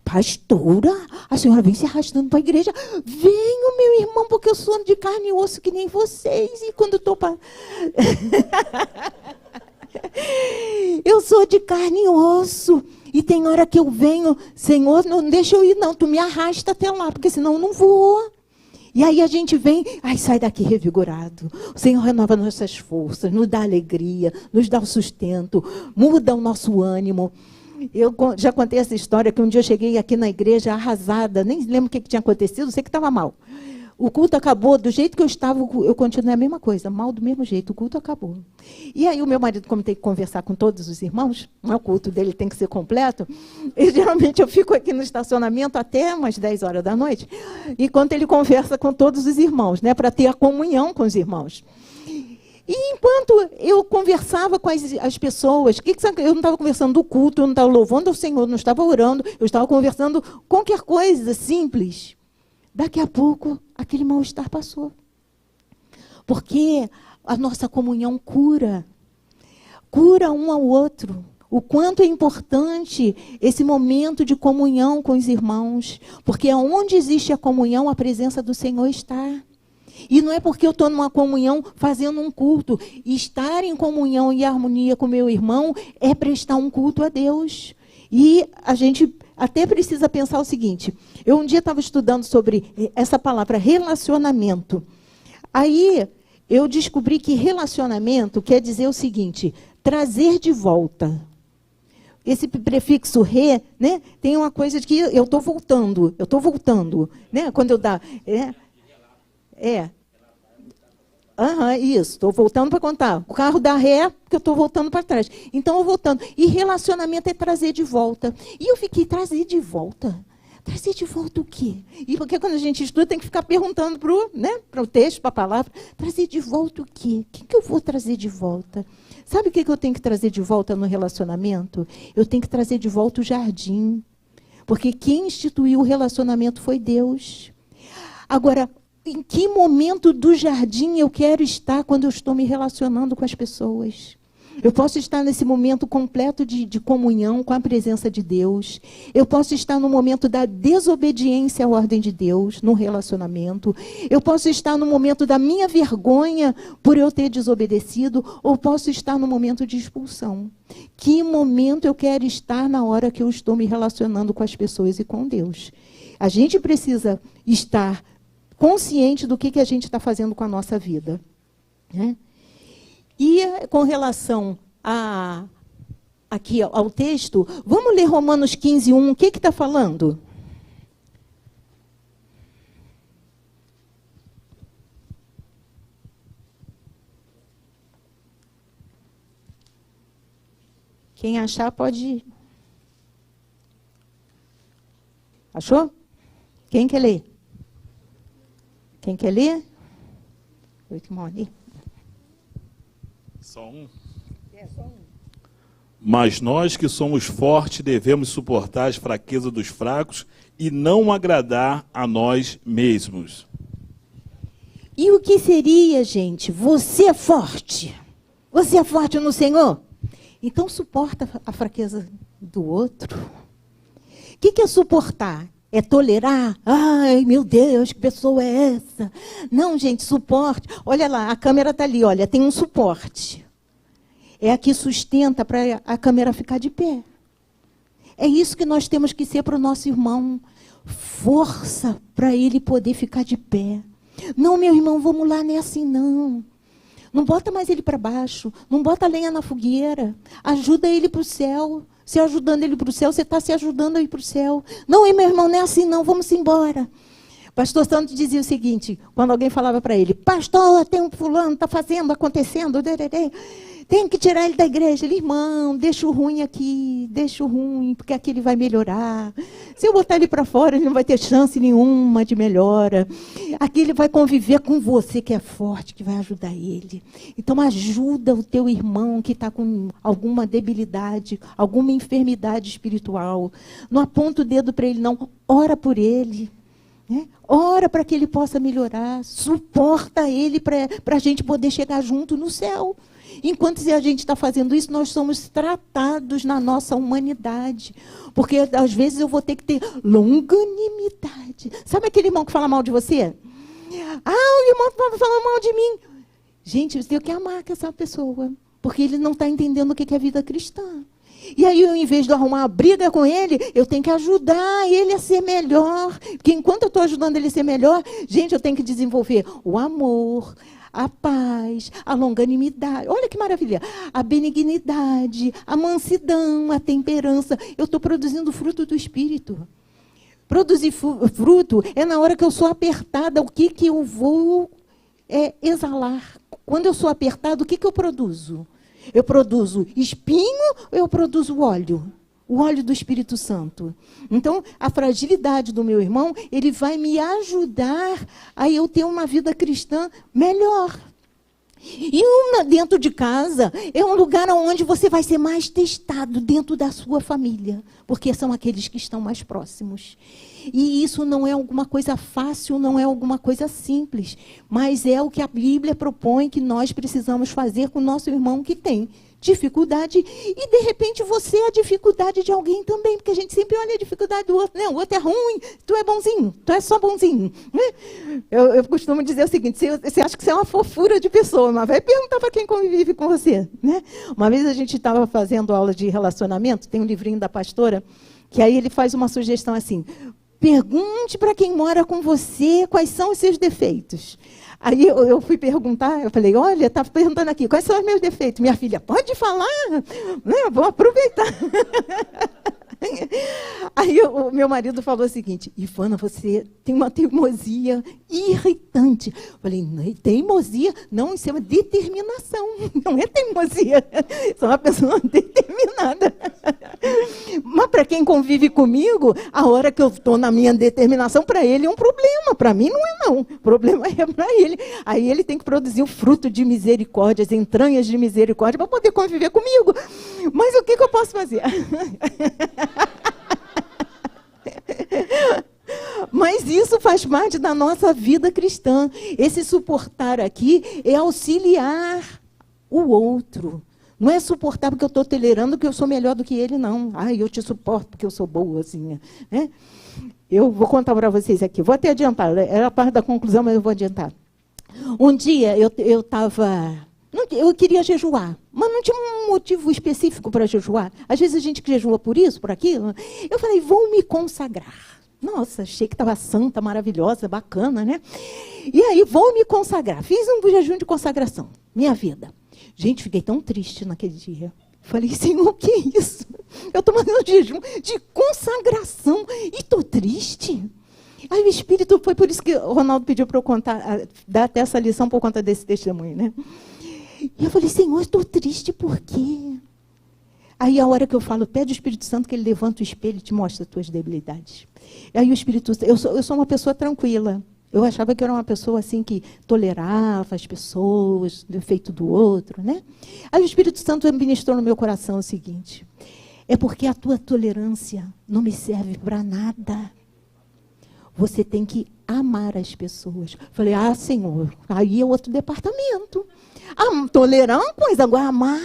B: Pastora, a senhora vem se arrastando para a igreja. Venho, meu irmão, porque eu sou de carne e osso que nem vocês. E quando estou para... Eu sou de carne e osso. E tem hora que eu venho, Senhor, não deixa eu ir não, tu me arrasta até lá, porque senão eu não vou. E aí a gente vem, sai daqui revigorado. O Senhor renova nossas forças, nos dá alegria, nos dá o sustento, muda o nosso ânimo. Eu já contei essa história, que um dia eu cheguei aqui na igreja arrasada, nem lembro o que tinha acontecido, sei que estava mal. O culto acabou, do jeito que eu estava, eu continuei a mesma coisa, mal do mesmo jeito, o culto acabou. E aí o meu marido, como tem que conversar com todos os irmãos, o culto dele tem que ser completo, e geralmente eu fico aqui no estacionamento até umas 10 horas da noite, enquanto ele conversa com todos os irmãos, né, para ter a comunhão com os irmãos. E enquanto eu conversava com as pessoas, eu não estava conversando do culto, eu não estava louvando ao Senhor, não estava orando, eu estava conversando qualquer coisa simples. Daqui a pouco, aquele mal-estar passou. Porque a nossa comunhão cura um ao outro. O quanto é importante esse momento de comunhão com os irmãos. Porque onde existe a comunhão, a presença do Senhor está. E não é porque eu estou numa comunhão fazendo um culto. Estar em comunhão e harmonia com meu irmão é prestar um culto a Deus. E a gente até precisa pensar o seguinte: eu um dia estava estudando sobre essa palavra relacionamento. Aí eu descobri que relacionamento quer dizer o seguinte, trazer de volta. Esse prefixo re, né, tem uma coisa de que eu estou voltando, né, quando eu dá... Isso, estou voltando para contar. O carro dá ré, porque eu estou voltando para trás. Então, eu voltando. E relacionamento é trazer de volta. E eu fiquei, trazer de volta? Trazer de volta o quê? E porque quando a gente estuda, tem que ficar perguntando para o texto, para a palavra, trazer de volta o quê? O que eu vou trazer de volta? Sabe o que eu tenho que trazer de volta no relacionamento? Eu tenho que trazer de volta o jardim. Porque quem instituiu o relacionamento foi Deus. Agora, em que momento do jardim eu quero estar quando eu estou me relacionando com as pessoas? Eu posso estar nesse momento completo de comunhão com a presença de Deus. Eu posso estar no momento da desobediência à ordem de Deus, no relacionamento. Eu posso estar no momento da minha vergonha por eu ter desobedecido, ou posso estar no momento de expulsão. Que momento eu quero estar na hora que eu estou me relacionando com as pessoas e com Deus? A gente precisa estar consciente do que a gente está fazendo com a nossa vida. Né? E com relação aqui ao texto, vamos ler Romanos 15, 1. O que está falando? Quem achar pode... Achou? Quem quer ler? Quem quer ler?
D: Só um. Mas nós que somos fortes devemos suportar as fraquezas dos fracos e não agradar a nós mesmos.
B: E o que seria, gente? Você é forte. Você é forte no Senhor? Então suporta a fraqueza do outro. O que é suportar? É tolerar? Ai, meu Deus, que pessoa é essa? Não, gente, suporte. Olha lá, a câmera está ali, olha, tem um suporte. É a que sustenta para a câmera ficar de pé. É isso que nós temos que ser para o nosso irmão. Força para ele poder ficar de pé. Não, meu irmão, vamos lá, não é assim, não. Não bota mais ele para baixo. Não bota lenha na fogueira. Ajuda ele para o céu. Se ajudando ele para o céu, você está se ajudando a ir para o céu. Não, meu irmão, não é assim não, vamos embora. Pastor Santos dizia o seguinte, quando alguém falava para ele, pastor, tem um fulano, está fazendo, acontecendo, tem que tirar ele da igreja. Ele, irmão, deixa o ruim aqui, deixa o ruim, porque aqui ele vai melhorar. Se eu botar ele para fora, ele não vai ter chance nenhuma de melhora. Aqui ele vai conviver com você, que é forte, que vai ajudar ele. Então, ajuda o teu irmão que está com alguma debilidade, alguma enfermidade espiritual. Não aponta o dedo para ele, não. Ora por ele. Né? Ora para que ele possa melhorar. Suporta ele para a gente poder chegar junto no céu. Enquanto a gente está fazendo isso, nós somos tratados na nossa humanidade. Porque, às vezes, eu vou ter que ter longanimidade. Sabe aquele irmão que fala mal de você? Ah, o irmão fala mal de mim. Gente, você tem que amar essa pessoa. Porque ele não está entendendo o que é vida cristã. E aí, eu, em vez de arrumar uma briga com ele, eu tenho que ajudar ele a ser melhor. Porque enquanto eu estou ajudando ele a ser melhor, gente, eu tenho que desenvolver o amor, a paz, a longanimidade. Olha que maravilha. A benignidade, a mansidão, a temperança. Eu estou produzindo fruto do Espírito. Produzir fruto é na hora que eu sou apertada. O que eu vou exalar? Quando eu sou apertada, o que eu produzo? Eu produzo espinho ou eu produzo óleo? O óleo do Espírito Santo. Então, a fragilidade do meu irmão, ele vai me ajudar a eu ter uma vida cristã melhor. E dentro de casa é um lugar onde você vai ser mais testado dentro da sua família, porque são aqueles que estão mais próximos. E isso não é alguma coisa fácil, não é alguma coisa simples, mas é o que a Bíblia propõe que nós precisamos fazer com o nosso irmão que tem dificuldade, e de repente você é a dificuldade de alguém também, porque a gente sempre olha a dificuldade do outro, né? O outro é ruim, tu é bonzinho, tu é só bonzinho. Eu costumo dizer o seguinte, você acha que você é uma fofura de pessoa, mas vai perguntar para quem convive com você. Né? Uma vez a gente estava fazendo aula de relacionamento, tem um livrinho da pastora, que aí ele faz uma sugestão assim, pergunte para quem mora com você quais são os seus defeitos. Aí eu fui perguntar, eu falei, olha, está perguntando aqui, quais são os meus defeitos? Minha filha, pode falar, né? Vou aproveitar. Aí o meu marido falou o seguinte, Ivana, você tem uma teimosia irritante. Eu falei, teimosia? Não, isso é uma determinação, não é teimosia. Sou uma pessoa determinada. Mas para quem convive comigo, a hora que eu estou na minha determinação, para ele é um problema, para mim não é não. O problema é para ele. Aí ele tem que produzir o fruto de misericórdia, as entranhas de misericórdia, para poder conviver comigo. Mas o que eu posso fazer? Mas isso faz parte da nossa vida cristã. Esse suportar aqui é auxiliar o outro. Não é suportar porque eu estou tolerando que eu sou melhor do que ele, não. Ai, eu te suporto porque eu sou boazinha. Né? Eu vou contar para vocês aqui. Vou até adiantar. Era a parte da conclusão, mas eu vou adiantar. Um dia eu estava... Eu queria jejuar, mas não tinha um motivo específico para jejuar. Às vezes a gente jejua por isso, por aquilo. Eu falei, vou me consagrar. Nossa, achei que estava santa, maravilhosa, bacana, né? E aí, vou me consagrar. Fiz um jejum de consagração, minha vida. Gente, fiquei tão triste naquele dia. Falei, Senhor, o que é isso? Eu estou fazendo jejum de consagração e estou triste. Aí o Espírito, foi por isso que o Ronaldo pediu para eu contar, dar até essa lição por conta desse testemunho, né? E eu falei, Senhor, estou triste, por quê? Aí a hora que eu falo, pede o Espírito Santo que ele levanta o espelho e te mostra as tuas debilidades. Aí o Espírito Santo, eu sou uma pessoa tranquila. Eu achava que eu era uma pessoa assim que tolerava as pessoas, o defeito do outro, né? Aí o Espírito Santo ministrou no meu coração o seguinte, é porque a tua tolerância não me serve para nada. Você tem que amar as pessoas. Falei, Senhor, aí é outro departamento. Tolerar uma coisa, agora amar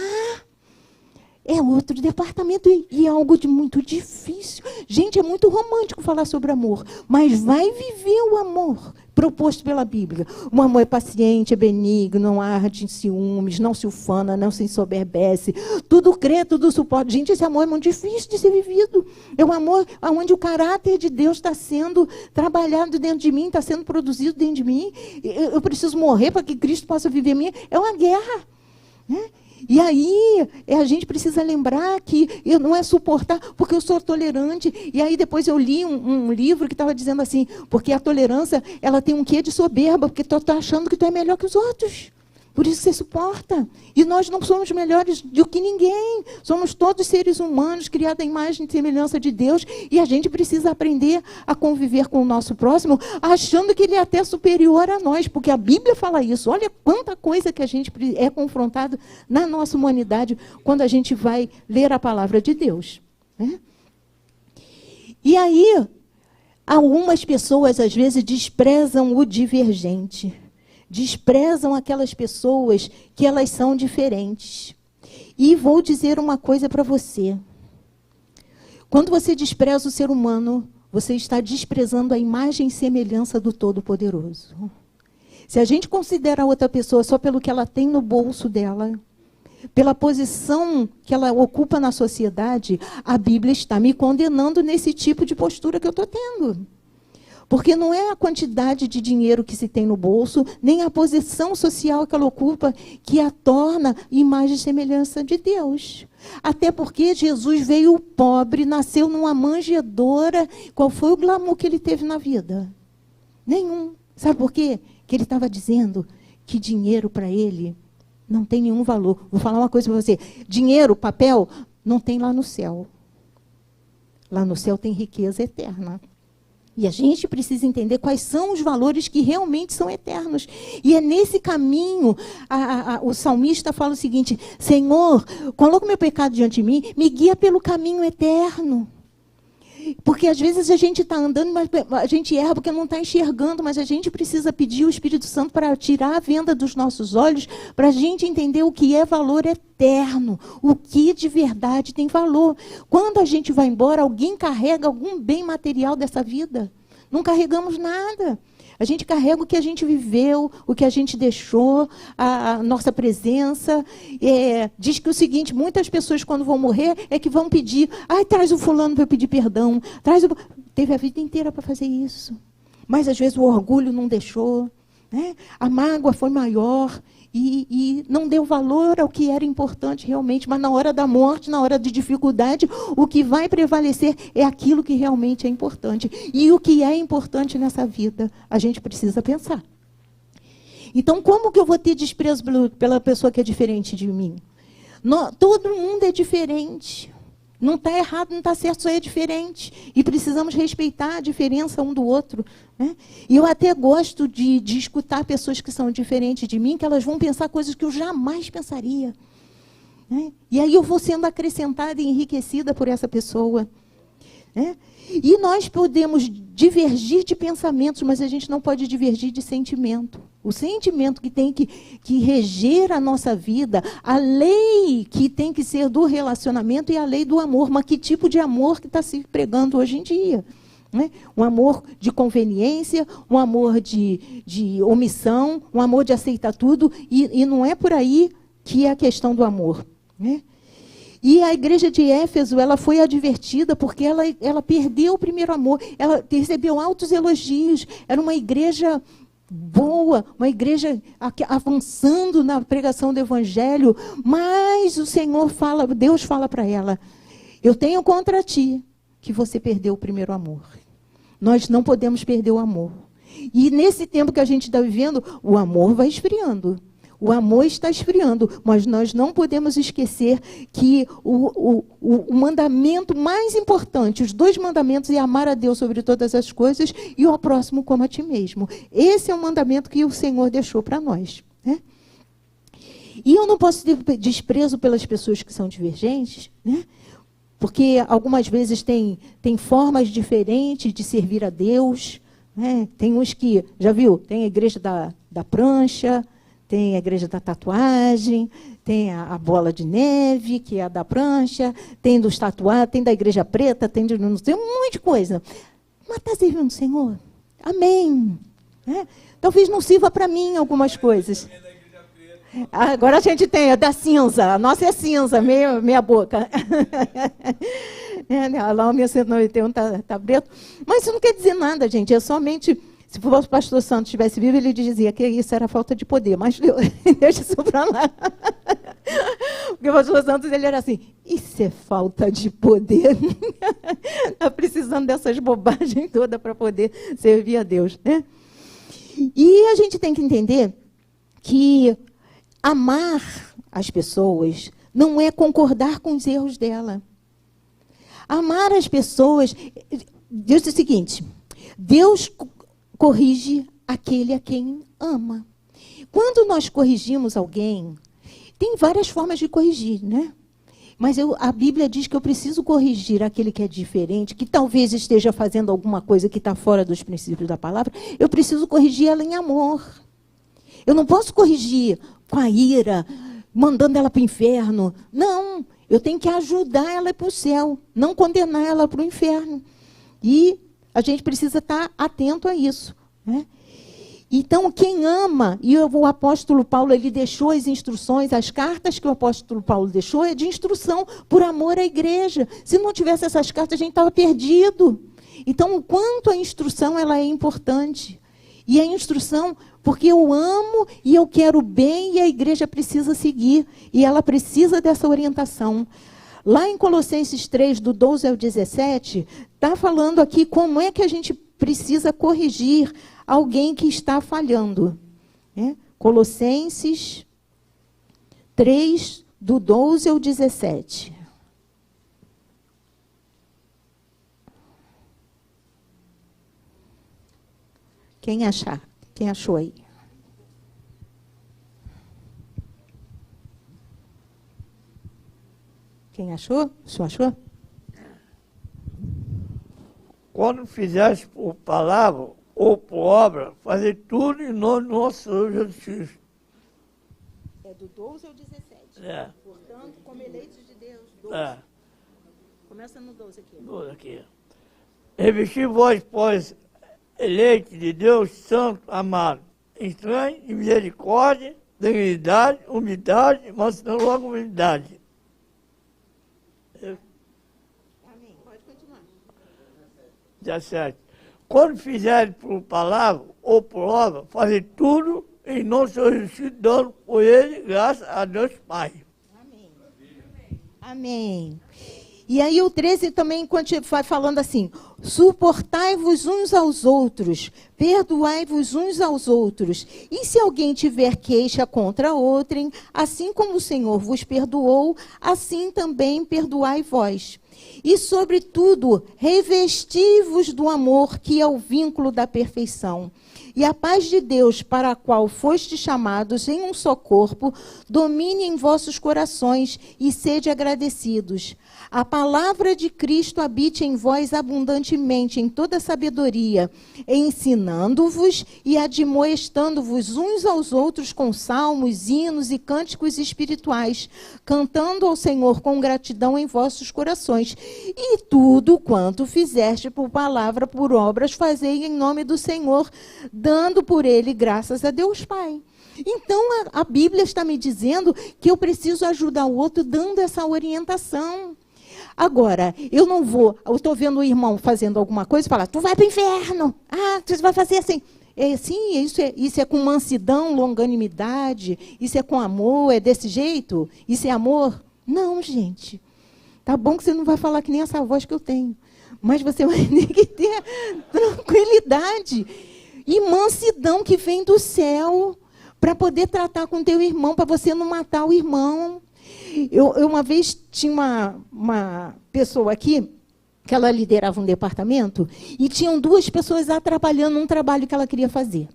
B: é outro departamento e é algo de muito difícil. Gente, é muito romântico falar sobre amor, mas vai viver o amor proposto pela Bíblia. O amor é paciente, é benigno, não arde em ciúmes, não se ufana, não se ensoberbece, tudo crê, tudo suporta. Gente, esse amor é muito difícil de ser vivido. É um amor onde o caráter de Deus está sendo trabalhado dentro de mim, está sendo produzido dentro de mim. Eu preciso morrer para que Cristo possa viver em mim. É uma guerra, né? E aí, a gente precisa lembrar que não é suportar, porque eu sou tolerante. E aí, depois eu li um livro que estava dizendo assim, porque a tolerância, ela tem um quê de soberba, porque tu está achando que tu é melhor que os outros. Por isso você suporta. E nós não somos melhores do que ninguém. Somos todos seres humanos, criados à imagem e semelhança de Deus. E a gente precisa aprender a conviver com o nosso próximo, achando que ele é até superior a nós. Porque a Bíblia fala isso. Olha quanta coisa que a gente é confrontado na nossa humanidade quando a gente vai ler a palavra de Deus. Né? E aí, algumas pessoas, às vezes, desprezam o divergente. Desprezam aquelas pessoas que elas são diferentes. E vou dizer uma coisa para você. Quando você despreza o ser humano, você está desprezando a imagem e semelhança do Todo-Poderoso. Se a gente considera a outra pessoa só pelo que ela tem no bolso dela, pela posição que ela ocupa na sociedade, a Bíblia está me condenando nesse tipo de postura que eu estou tendo. Porque não é a quantidade de dinheiro que se tem no bolso, nem a posição social que ela ocupa, que a torna imagem e semelhança de Deus. Até porque Jesus veio pobre, nasceu numa manjedoura. Qual foi o glamour que ele teve na vida? Nenhum. Sabe por quê? Que ele estava dizendo que dinheiro para ele não tem nenhum valor. Vou falar uma coisa para você. Dinheiro, papel, não tem lá no céu. Lá no céu tem riqueza eterna. E a gente precisa entender quais são os valores que realmente são eternos. E é nesse caminho, o salmista fala o seguinte, Senhor, coloca o meu pecado diante de mim, me guia pelo caminho eterno. Porque às vezes a gente está andando, mas a gente erra porque não está enxergando, mas a gente precisa pedir o Espírito Santo para tirar a venda dos nossos olhos, para a gente entender o que é valor eterno, o que de verdade tem valor. Quando a gente vai embora, alguém carrega algum bem material dessa vida? Não carregamos nada. A gente carrega o que a gente viveu, o que a gente deixou, a nossa presença. Diz que o seguinte, muitas pessoas quando vão morrer é que vão pedir, traz o fulano para eu pedir perdão. teve a vida inteira para fazer isso. Mas, às vezes, o orgulho não deixou, né? A mágoa foi maior e não deu valor ao que era importante realmente. Mas, na hora da morte, na hora de dificuldade, o que vai prevalecer é aquilo que realmente é importante. E o que é importante nessa vida, a gente precisa pensar. Então, como que eu vou ter desprezo pela pessoa que é diferente de mim? Todo mundo é diferente. Não está errado, não está certo, só é diferente. E precisamos respeitar a diferença um do outro, né? E eu até gosto de escutar pessoas que são diferentes de mim, que elas vão pensar coisas que eu jamais pensaria, né? E aí eu vou sendo acrescentada e enriquecida por essa pessoa, né? E nós podemos divergir de pensamentos, mas a gente não pode divergir de sentimento. O sentimento que tem que reger a nossa vida, a lei que tem que ser do relacionamento e a lei do amor. Mas que tipo de amor que está se pregando hoje em dia? Né? Um amor de conveniência, um amor de omissão, um amor de aceitar tudo. E não é por aí que é a questão do amor, né? E a igreja de Éfeso, ela foi advertida porque ela perdeu o primeiro amor. Ela recebeu altos elogios. Era uma igreja boa, uma igreja avançando na pregação do evangelho. Mas o Senhor fala, Deus fala para ela: eu tenho contra ti que você perdeu o primeiro amor. Nós não podemos perder o amor. E nesse tempo que a gente está vivendo, o amor vai esfriando. O amor está esfriando, mas nós não podemos esquecer que o mandamento mais importante, os 2 mandamentos, é amar a Deus sobre todas as coisas e ao próximo como a ti mesmo. Esse é o mandamento que o Senhor deixou para nós, né? E eu não posso ter desprezo pelas pessoas que são divergentes, né? Porque algumas vezes tem formas diferentes de servir a Deus, né? Tem uns que, já viu, tem a igreja da prancha, tem a igreja da tatuagem, tem a bola de neve, que é a da prancha, tem dos tatuados, tem da igreja preta, tem de não sei, um monte de coisa. Mas está servindo o Senhor? Amém. É? Talvez não sirva para mim algumas coisas. Agora a gente tem a da cinza, a nossa é cinza, meia boca. Lá o meu 191 está preto. Mas isso não quer dizer nada, gente, é somente... Se o pastor Santos estivesse vivo, ele dizia que isso era falta de poder, mas deixa isso para lá. Porque o pastor Santos, ele era assim, isso é falta de poder. Está precisando dessas bobagens todas para poder servir a Deus, né? E a gente tem que entender que amar as pessoas não é concordar com os erros dela. Amar as pessoas... Deus diz o seguinte, Deus corrige aquele a quem ama. Quando nós corrigimos alguém, tem várias formas de corrigir, né? Mas a Bíblia diz que eu preciso corrigir aquele que é diferente, que talvez esteja fazendo alguma coisa que está fora dos princípios da palavra. Eu preciso corrigir ela em amor. Eu não posso corrigir com a ira, mandando ela para o inferno. Não, eu tenho que ajudar ela para o céu, não condenar ela para o inferno. E a gente precisa estar atento a isso, né? Então, quem ama, e o apóstolo Paulo, ele deixou as instruções, as cartas que o apóstolo Paulo deixou, é de instrução por amor à igreja. Se não tivesse essas cartas, a gente estava perdido. Então, o quanto a instrução ela é importante. E a instrução, porque eu amo e eu quero bem, e a igreja precisa seguir, e ela precisa dessa orientação. Lá em Colossenses 3, do 12 ao 17, está falando aqui como é que a gente precisa corrigir alguém que está falhando, né? Colossenses 3, do 12 ao 17. Quem achar? Quem achou aí? Quem achou? O senhor achou?
E: Quando fizeste por palavra ou por obra, fazer tudo em nome do nosso Senhor Jesus Cristo.
B: É do 12 ao 17.
E: É.
B: Portanto, como eleitos de Deus, 12.
E: É.
B: Começa no 12 aqui.
E: 12 aqui. Revestir vós, pois, eleitos de Deus, santo, amado, estranho, em misericórdia, dignidade, humildade, mansidão, logo humildade.
B: Amém. Pode continuar.
E: 17. Quando fizerem por palavra ou por obra, fazem tudo em nome do Senhor Jesus Cristo, dando por ele, graças a Deus Pai.
B: Amém. Amém. E aí o 13 também vai falando assim: suportai-vos uns aos outros, perdoai-vos uns aos outros. E se alguém tiver queixa contra outrem, assim como o Senhor vos perdoou, assim também perdoai vós. E, sobretudo, revesti-vos do amor, que é o vínculo da perfeição. E a paz de Deus, para a qual fostes chamados em um só corpo, domine em vossos corações e sede agradecidos. A palavra de Cristo habite em vós abundantemente, em toda sabedoria, ensinando-vos e admoestando-vos uns aos outros com salmos, hinos e cânticos espirituais, cantando ao Senhor com gratidão em vossos corações. E tudo quanto fizeste por palavra, por obras, fazei em nome do Senhor, dando por ele graças a Deus Pai. Então, a Bíblia está me dizendo que eu preciso ajudar o outro dando essa orientação. Agora, eu estou vendo o irmão fazendo alguma coisa e falar, tu vai para o inferno, tu vai fazer assim. Sim, isso é com mansidão, longanimidade, isso é com amor, é desse jeito? Isso é amor? Não, gente. Tá bom que você não vai falar que nem essa voz que eu tenho, mas você vai ter que ter tranquilidade e mansidão que vem do céu para poder tratar com teu irmão, para você não matar o irmão. Eu uma vez tinha uma pessoa aqui, que ela liderava um departamento, e tinham 2 pessoas atrapalhando um trabalho que ela queria fazer.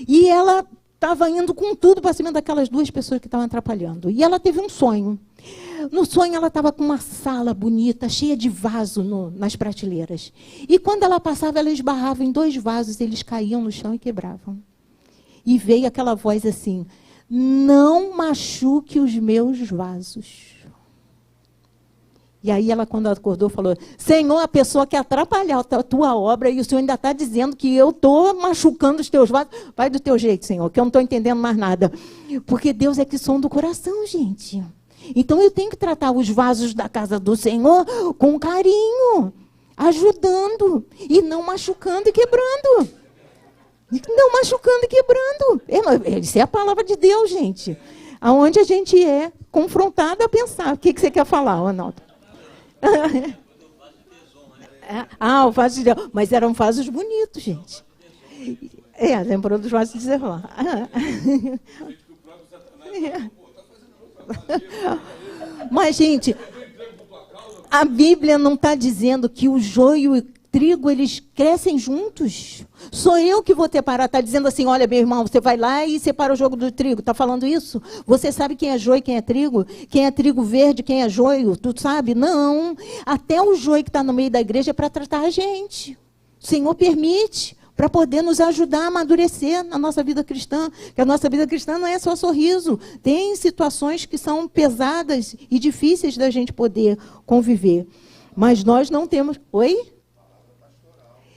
B: E ela estava indo com tudo para cima daquelas 2 pessoas que estavam atrapalhando. E ela teve um sonho. No sonho, ela estava com uma sala bonita, cheia de vaso nas prateleiras. E quando ela passava, ela esbarrava em 2 vasos, eles caíam no chão e quebravam. E veio aquela voz assim, não machuque os meus vasos. E aí ela, quando ela acordou, falou, Senhor, a pessoa quer atrapalhar a tua obra e o Senhor ainda está dizendo que eu estou machucando os teus vasos. Vai do teu jeito, Senhor, que eu não estou entendendo mais nada. Porque Deus é que sonda o coração, gente. Então eu tenho que tratar os vasos da casa do Senhor com carinho, ajudando e não machucando e quebrando. Não machucando e quebrando. Isso é a palavra de Deus, gente. Aonde a gente é confrontado a pensar. O que você quer falar, Ronaldo? O vaso de Deus. Mas eram vasos bonitos, gente. Lembrou dos vasos de Zerló. Mas, gente, a Bíblia não está dizendo que o joio e o trigo, eles crescem juntos. Sou eu que vou parar. Está dizendo assim, olha, meu irmão, você vai lá e separa o jogo do trigo. Está falando isso? Você sabe quem é joio e quem é trigo? Quem é trigo verde, quem é joio? Tu sabe? Não. Até o joio que está no meio da igreja é para tratar a gente. O Senhor permite, para poder nos ajudar a amadurecer na nossa vida cristã. Porque a nossa vida cristã não é só sorriso. Tem situações que são pesadas e difíceis da gente poder conviver. Mas nós não temos... Oi?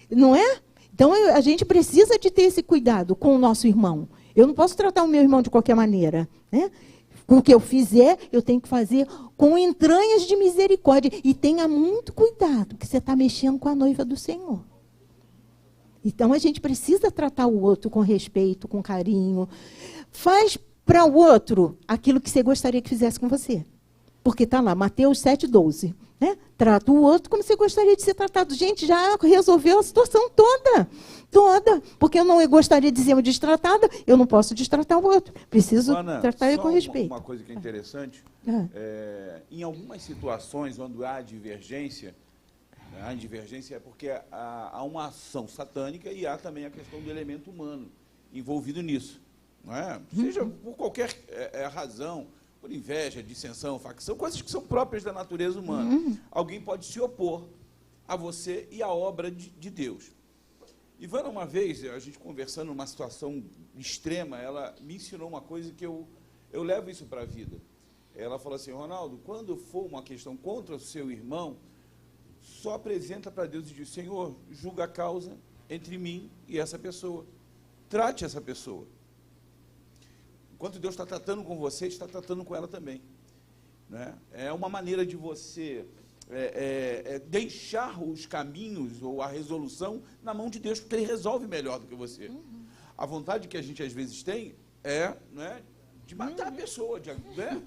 B: Não é? Então, a gente precisa de ter esse cuidado com o nosso irmão. Eu não posso tratar o meu irmão de qualquer maneira. Né? O que eu fizer, eu tenho que fazer com entranhas de misericórdia. E tenha muito cuidado, que você está mexendo com a noiva do Senhor. Então, a gente precisa tratar o outro com respeito, com carinho. Faz para o outro aquilo que você gostaria que fizesse com você. Porque está lá, Mateus 7,12. Né? Trata o outro como você gostaria de ser tratado. Gente, já resolveu a situação toda. Toda. Porque eu não gostaria de ser destratada, eu não posso destratar o outro. Preciso tratar ele com respeito.
A: Uma coisa que é interessante, em algumas situações onde há divergência, a divergência é porque há uma ação satânica e há também a questão do elemento humano envolvido nisso. Não é? Seja por qualquer razão, por inveja, dissensão, facção, coisas que são próprias da natureza humana. Alguém pode se opor a você e à obra de Deus. Ivana, uma vez, a gente conversando numa situação extrema, ela me ensinou uma coisa que eu levo isso para a vida. Ela falou assim, Ronaldo, quando for uma questão contra o seu irmão, só apresenta para Deus e diz, Senhor, julga a causa entre mim e essa pessoa. Trate essa pessoa. Enquanto Deus está tratando com você, está tratando com ela também. Né? É uma maneira de você deixar os caminhos ou a resolução na mão de Deus, porque Ele resolve melhor do que você. A vontade que a gente às vezes tem de matar a pessoa, né?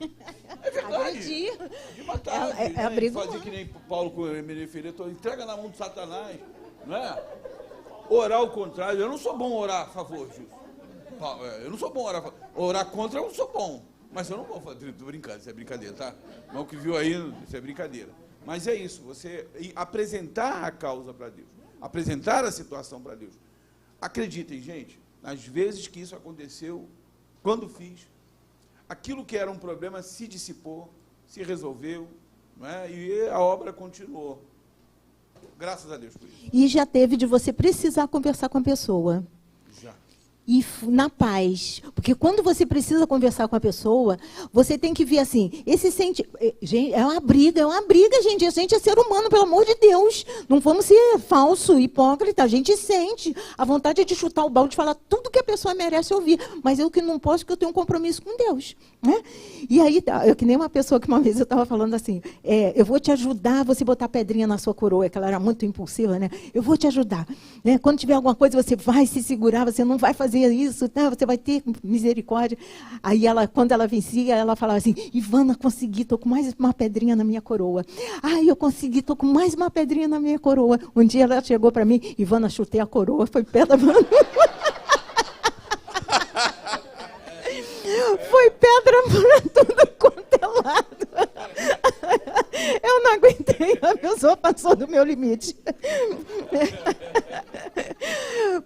A: É verdade.
B: Agredir.
A: De matar,
B: de
A: fazer que nem Paulo com o Emenefereto, entrega na mão de Satanás, não é? Orar ao contrário, eu não sou bom orar a favor, Gil. Eu não sou bom orar a favor. Orar contra eu não sou bom, mas eu não vou fazer, tô brincando, isso é brincadeira, tá? Não, o que viu aí, isso é brincadeira. Mas é isso, você apresentar a causa para Deus, apresentar a situação para Deus. Acreditem, gente, nas vezes que isso aconteceu, quando fiz, aquilo que era um problema se dissipou, se resolveu, não é? E a obra continuou. Graças a Deus por isso.
B: E já teve de você precisar conversar com a pessoa.
A: Já.
B: E na paz. Porque quando você precisa conversar com a pessoa, você tem que ver assim, gente, é uma briga, gente. A gente é ser humano, pelo amor de Deus. Não vamos ser falso, hipócrita. A gente sente a vontade de chutar o balde, de falar tudo que a pessoa merece ouvir. Mas eu que não posso, porque eu tenho um compromisso com Deus. Né? E aí, eu que nem uma pessoa que uma vez eu estava falando assim, eu vou te ajudar a você botar pedrinha na sua coroa, que ela era muito impulsiva, né? Eu vou te ajudar. Né? Quando tiver alguma coisa, você vai se segurar, você não vai fazer isso, tá? Você vai ter misericórdia. Aí, quando ela vencia, ela falava assim, Ivana, consegui, estou com mais uma pedrinha na minha coroa. Ai, eu consegui, estou com mais uma pedrinha na minha coroa. Um dia ela chegou para mim, Ivana, chutei a coroa, foi pedra. Foi pedra para tudo quanto é lado. Eu não aguentei, a pessoa passou do meu limite.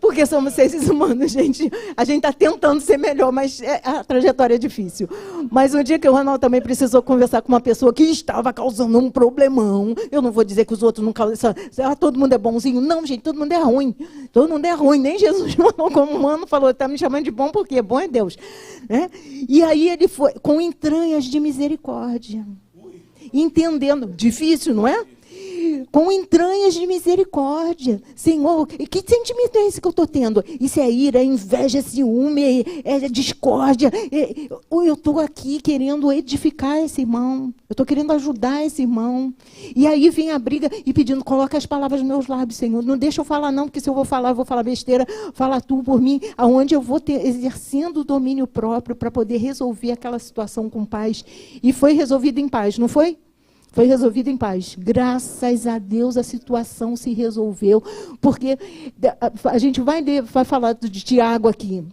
B: Porque somos seres humanos, gente. A gente está tentando ser melhor, mas a trajetória é difícil. Mas um dia que o Ronaldo também precisou conversar com uma pessoa que estava causando um problemão. Eu não vou dizer que os outros não causam. Todo mundo é bonzinho. Não, gente, todo mundo é ruim. Todo mundo é ruim. Nem Jesus, como humano, falou, está me chamando de bom porque bom é Deus. Né? E aí ele foi com entranhas de misericórdia. Entendendo. Difícil, não é? Com entranhas de misericórdia. Senhor, que sentimento é esse que eu estou tendo? Isso é ira, é inveja, é ciúme, é discórdia. Eu estou aqui querendo edificar esse irmão. Eu estou querendo ajudar esse irmão. E aí vem a briga e pedindo, coloca as palavras nos meus lábios, Senhor. Não deixa eu falar não, porque se eu vou falar besteira. Fala tu por mim, aonde eu vou exercendo o domínio próprio para poder resolver aquela situação com paz. E foi resolvido em paz, não foi? Foi resolvido em paz. Graças a Deus a situação se resolveu. Porque a gente vai falar de Tiago aqui.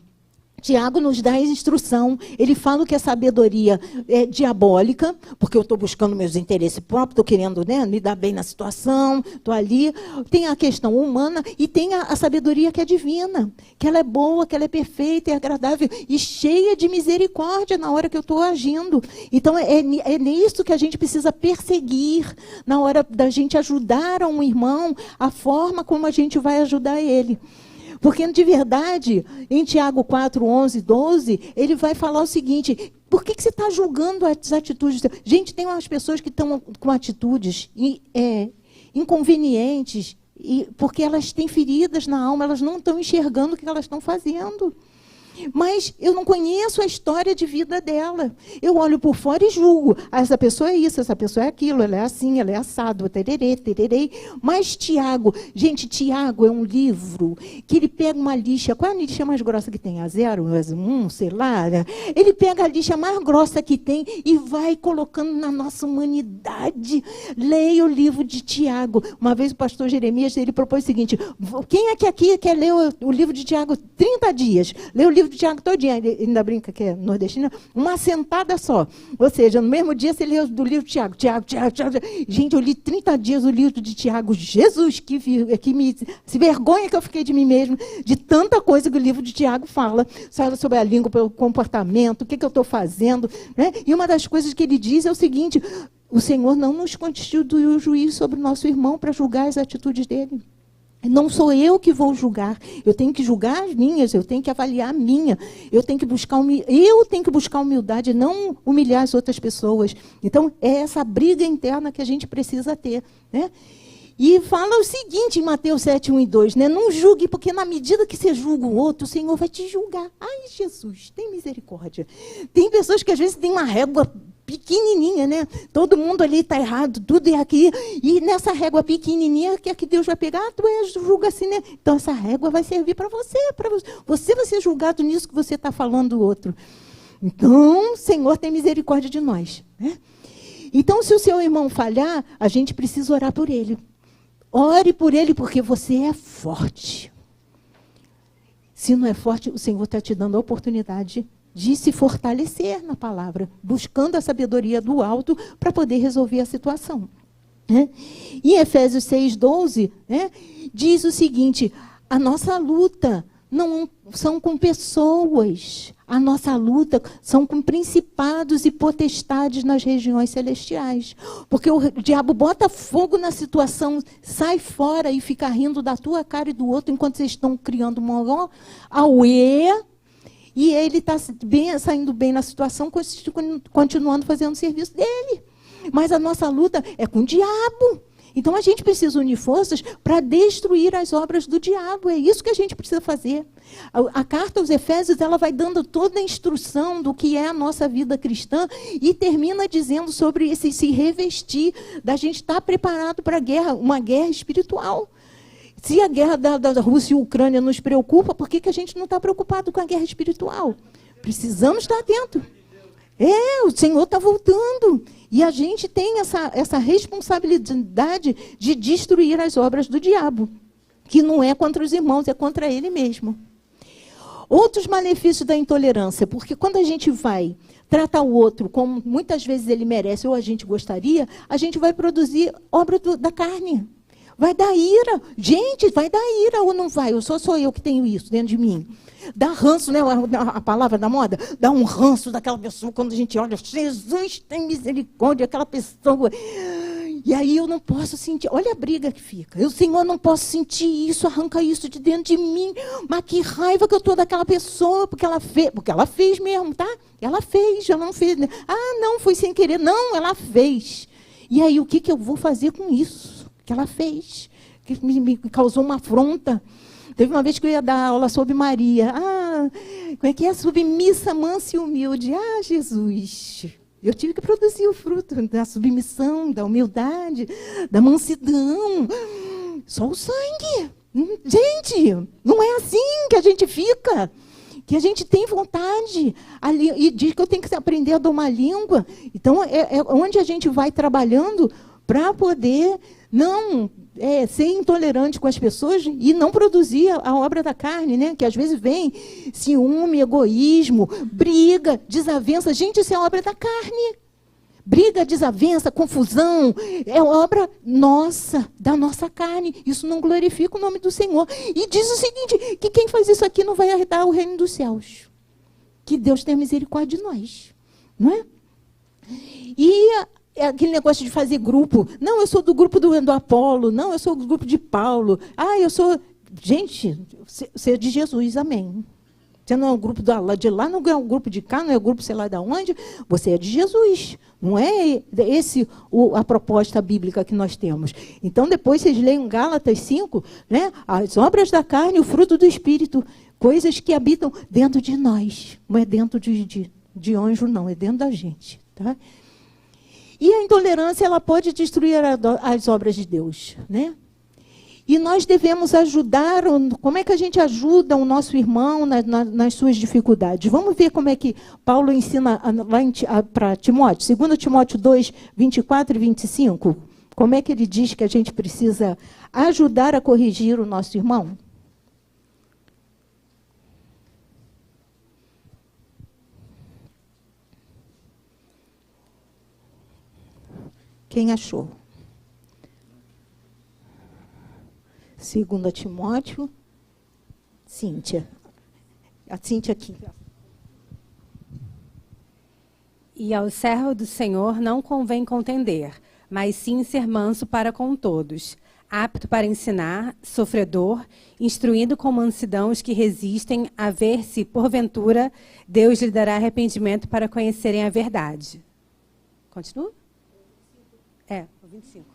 B: Tiago nos dá a instrução. Ele fala que a sabedoria é diabólica, porque eu estou buscando meus interesses próprios, estou querendo, né, me dar bem na situação, estou ali. Tem a questão humana e tem a sabedoria que é divina, que ela é boa, que ela é perfeita, é agradável e cheia de misericórdia na hora que eu estou agindo. Então, é nisso que a gente precisa perseguir, na hora da gente ajudar a um irmão, a forma como a gente vai ajudar ele. Porque, de verdade, em Tiago 4, 11, 12, ele vai falar o seguinte, por que você está julgando as atitudes? Gente, tem umas pessoas que estão com atitudes inconvenientes, porque elas têm feridas na alma, elas não estão enxergando o que elas estão fazendo. Mas eu não conheço a história de vida dela. Eu olho por fora e julgo. Essa pessoa é isso, essa pessoa é aquilo, ela é assim, ela é assado, tererê, tererê. Mas Tiago, gente, Tiago é um livro que ele pega uma lixa. Qual é a lixa mais grossa que tem? A 0, a 1, sei lá. Né? Ele pega a lixa mais grossa que tem e vai colocando na nossa humanidade. Leia o livro de Tiago. Uma vez o pastor Jeremias, ele propôs o seguinte, quem é que aqui quer ler o livro de Tiago 30 dias? Lê o livro de Tiago todinho, ele ainda brinca que é nordestina, uma sentada só. Ou seja, no mesmo dia você lê do livro de Tiago. Tiago. Gente, eu li 30 dias o livro de Tiago. Jesus, se vergonha que eu fiquei de mim mesmo, de tanta coisa que o livro de Tiago fala sobre a língua, pelo comportamento, o que eu estou fazendo. Né? E uma das coisas que ele diz é o seguinte, o Senhor não nos constituiu o juízo sobre o nosso irmão para julgar as atitudes dele. Não sou eu que vou julgar, eu tenho que julgar as minhas, eu tenho que avaliar a minha, eu tenho que buscar humildade, não humilhar as outras pessoas. Então, é essa briga interna que a gente precisa ter. Né? E fala o seguinte em Mateus 7, 1 e 2, né? Não julgue, porque na medida que você julga o outro, o Senhor vai te julgar. Ai, Jesus, tem misericórdia. Tem pessoas que às vezes têm uma régua pequenininha, né? Todo mundo ali está errado, tudo é aqui. E nessa régua pequenininha, que é que Deus vai pegar? Tu julga assim, né? Então, essa régua vai servir para você. Você vai ser julgado nisso que você está falando do outro. Então, Senhor, tem misericórdia de nós, né? Então, se o seu irmão falhar, a gente precisa orar por ele. Ore por ele, porque você é forte. Se não é forte, o Senhor está te dando a oportunidade de se fortalecer na palavra, buscando a sabedoria do alto para poder resolver a situação. Né? Em Efésios 6:12, né, diz o seguinte: a nossa luta não são com pessoas, a nossa luta são com principados e potestades nas regiões celestiais. Porque o diabo bota fogo na situação, sai fora e fica rindo da tua cara e do outro, enquanto vocês estão criando um maior auê, e ele está saindo bem na situação, continuando fazendo o serviço dele. Mas a nossa luta é com o diabo. Então, a gente precisa unir forças para destruir as obras do diabo. É isso que a gente precisa fazer. A carta aos Efésios, ela vai dando toda a instrução do que é a nossa vida cristã e termina dizendo sobre esse se revestir, da gente estar preparado para a guerra, uma guerra espiritual. Se a guerra da Rússia e Ucrânia nos preocupa, por que a gente não está preocupado com a guerra espiritual? Precisamos estar atentos. O Senhor está voltando. E a gente tem essa responsabilidade de destruir as obras do diabo, que não é contra os irmãos, é contra ele mesmo. Outros malefícios da intolerância, porque quando a gente vai tratar o outro como muitas vezes ele merece ou a gente gostaria, a gente vai produzir obra da carne. Vai dar ira. Gente, vai dar ira ou não vai? Sou eu que tenho isso dentro de mim. Dá ranço, né? A palavra da moda. Dá um ranço daquela pessoa quando a gente olha. Jesus tem misericórdia, aquela pessoa. E aí eu não posso sentir. Olha a briga que fica. Eu, Senhor, não posso sentir isso, arranca isso de dentro de mim. Mas que raiva que eu estou daquela pessoa, porque ela fez mesmo, tá? Ela fez, eu não fiz. Ah, não, foi sem querer. Não, ela fez. E aí, o que eu vou fazer com isso que ela fez? Que me causou uma afronta. Teve uma vez que eu ia dar aula sobre Maria. Como é que é? Submissa, mansa e humilde. Jesus! Eu tive que produzir o fruto da submissão, da humildade, da mansidão. Só o sangue. Gente, não é assim que a gente fica. Que a gente tem vontade. E diz que eu tenho que aprender a domar a língua. Então, é onde a gente vai trabalhando para poder não ser intolerante com as pessoas e não produzir a obra da carne, né? Que às vezes vem ciúme, egoísmo, briga, desavença. Gente, isso é obra da carne. Briga, desavença, confusão, é obra nossa, da nossa carne. Isso não glorifica o nome do Senhor. E diz o seguinte, que quem faz isso aqui não vai herdar o reino dos céus. Que Deus tenha misericórdia de nós. Não é? E aquele negócio de fazer grupo. Não, eu sou do grupo do Apolo. Não, eu sou do grupo de Paulo. Eu sou... Gente, você é de Jesus, amém. Você não é o grupo de lá, não é o grupo de cá, não é o grupo sei lá de onde. Você é de Jesus. Não é esse a proposta bíblica que nós temos. Então, depois vocês leem Gálatas 5, né? As obras da carne, o fruto do Espírito. Coisas que habitam dentro de nós. Não é dentro de anjo, não. É dentro da gente. Tá? E a intolerância, ela pode destruir as obras de Deus, né? E nós devemos ajudar, como é que a gente ajuda o nosso irmão nas suas dificuldades? Vamos ver como é que Paulo ensina lá para Timóteo, 2 Timóteo 2, 24 e 25. Como é que ele diz que a gente precisa ajudar a corrigir o nosso irmão? Quem achou? 2 Timóteo, Cíntia. A Cíntia aqui.
F: E ao servo do Senhor não convém contender, mas sim ser manso para com todos, apto para ensinar, sofredor, instruindo com mansidão os que resistem, a ver se, porventura, Deus lhe dará arrependimento para conhecerem a verdade. Continua? 25.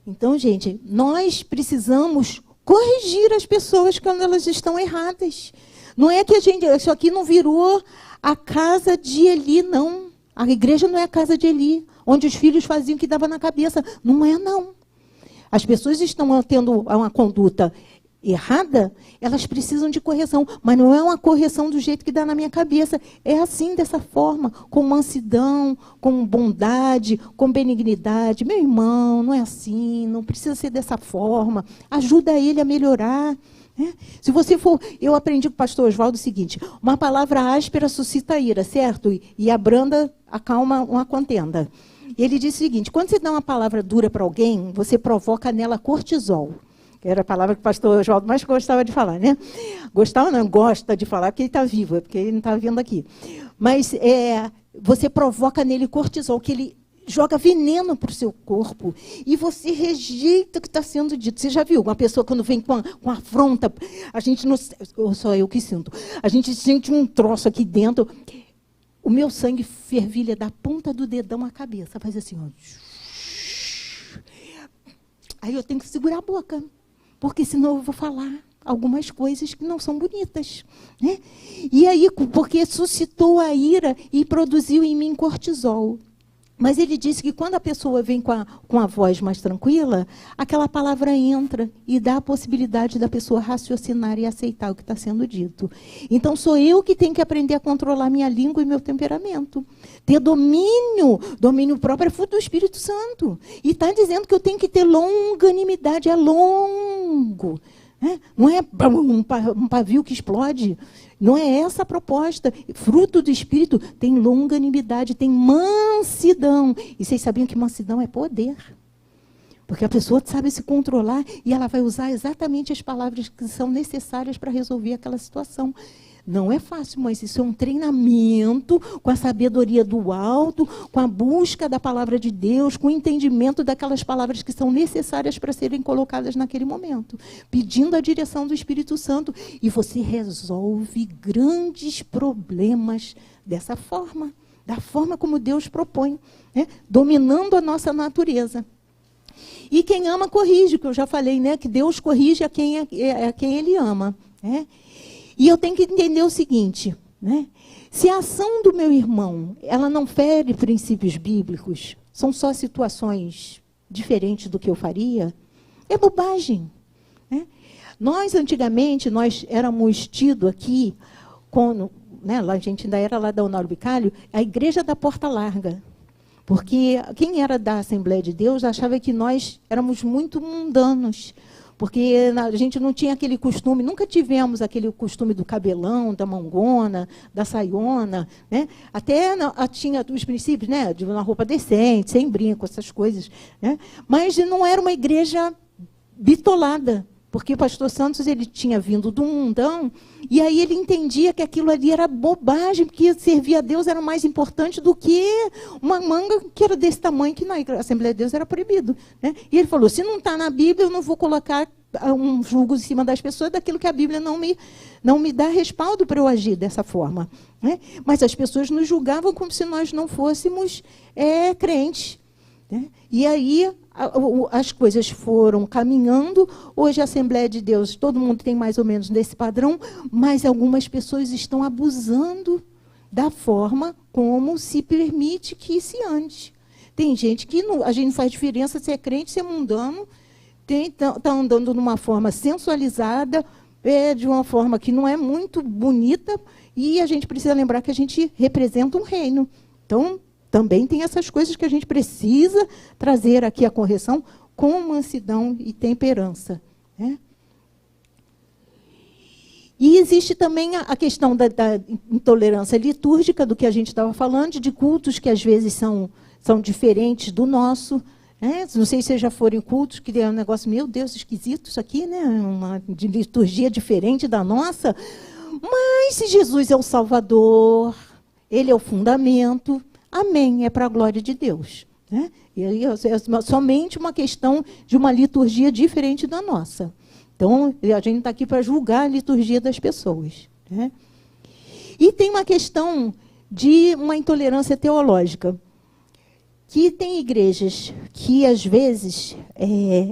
B: Então, gente, nós precisamos corrigir as pessoas quando elas estão erradas. Não é que isso aqui não virou a casa de Eli, não. A igreja não é a casa de Eli, onde os filhos faziam o que dava na cabeça. Não é, não. As pessoas estão tendo uma conduta errada, elas precisam de correção, mas não é uma correção do jeito que dá na minha cabeça. É assim, dessa forma, com mansidão, com bondade, com benignidade. Meu irmão, não é assim, não precisa ser dessa forma. Ajuda ele a melhorar. Né? Se você for... Eu aprendi com o pastor Oswaldo o seguinte: uma palavra áspera suscita ira, certo? E a branda acalma uma contenda. E ele disse o seguinte: quando você dá uma palavra dura para alguém, você provoca nela cortisol. Que era a palavra que o pastor Oswaldo mais gostava de falar, né? Gostava, não, gosta de falar, porque ele está vivo, é porque ele não está vindo aqui. Mas você provoca nele cortisol, que ele joga veneno para o seu corpo, e você rejeita o que está sendo dito. Você já viu uma pessoa quando vem com afronta, a gente não... Ou só eu que sinto. A gente sente um troço aqui dentro. O meu sangue fervilha da ponta do dedão à cabeça. Faz assim, ó. Aí eu tenho que segurar a boca, porque senão eu vou falar algumas coisas que não são bonitas. Né? E aí, porque suscitou a ira e produziu em mim cortisol. Mas ele disse que quando a pessoa vem com a voz mais tranquila, aquela palavra entra e dá a possibilidade da pessoa raciocinar e aceitar o que está sendo dito. Então, sou eu que tenho que aprender a controlar minha língua e meu temperamento. Ter domínio. Domínio próprio é fruto do Espírito Santo. E está dizendo que eu tenho que ter longanimidade. É longo. Né? Não é um pavio que explode. Não é essa a proposta. Fruto do Espírito tem longanimidade, tem mansidão. E vocês sabiam que mansidão é poder? Porque a pessoa sabe se controlar e ela vai usar exatamente as palavras que são necessárias para resolver aquela situação. Não é fácil, mas isso é um treinamento com a sabedoria do alto, com a busca da palavra de Deus, com o entendimento daquelas palavras que são necessárias para serem colocadas naquele momento, pedindo a direção do Espírito Santo. E você resolve grandes problemas dessa forma, da forma como Deus propõe, né? Dominando a nossa natureza. E quem ama, corrige, que eu já falei, né? Que Deus corrige a quem Ele ama. Né? E eu tenho que entender o seguinte, né? Se a ação do meu irmão ela não fere princípios bíblicos, são só situações diferentes do que eu faria, é bobagem. Né? Nós, antigamente, nós éramos tidos aqui, né, a gente ainda era lá da Honório Bicalho, a igreja da porta larga. Porque quem era da Assembleia de Deus achava que nós éramos muito mundanos. Porque a gente não tinha aquele costume, nunca tivemos aquele costume do cabelão, da mangona, da saiona. Né? Até tinha os princípios, né, de uma roupa decente, sem brinco, essas coisas. Né? Mas não era uma igreja bitolada. Porque o pastor Santos ele tinha vindo do mundão, e aí ele entendia que aquilo ali era bobagem, porque servir a Deus era mais importante do que uma manga que era desse tamanho, que na Assembleia de Deus era proibido. Né? E ele falou, se não está na Bíblia, eu não vou colocar um julgo em cima das pessoas daquilo que a Bíblia não me dá respaldo para eu agir dessa forma. Né? Mas as pessoas nos julgavam como se nós não fôssemos crentes. Né? E aí as coisas foram caminhando. Hoje a Assembleia de Deus, todo mundo tem mais ou menos nesse padrão, mas algumas pessoas estão abusando da forma como se permite que se ande. Tem gente que a gente não faz diferença se é crente, se é mundano, está andando de uma forma sensualizada, de uma forma que não é muito bonita, e a gente precisa lembrar que a gente representa um reino. Então, também tem essas coisas que a gente precisa trazer aqui a correção com mansidão e temperança. Né? E existe também a questão da intolerância litúrgica, do que a gente estava falando, de cultos que às vezes são diferentes do nosso. Né? Não sei se vocês já foram em cultos, que é um negócio, meu Deus, esquisito isso aqui, né? Uma de liturgia diferente da nossa. Mas se Jesus é o Salvador, Ele é o fundamento... Amém, é para a glória de Deus. Né? E aí é somente uma questão de uma liturgia diferente da nossa. Então, a gente está aqui para julgar a liturgia das pessoas. Né? E tem uma questão de uma intolerância teológica. Que tem igrejas que, às vezes,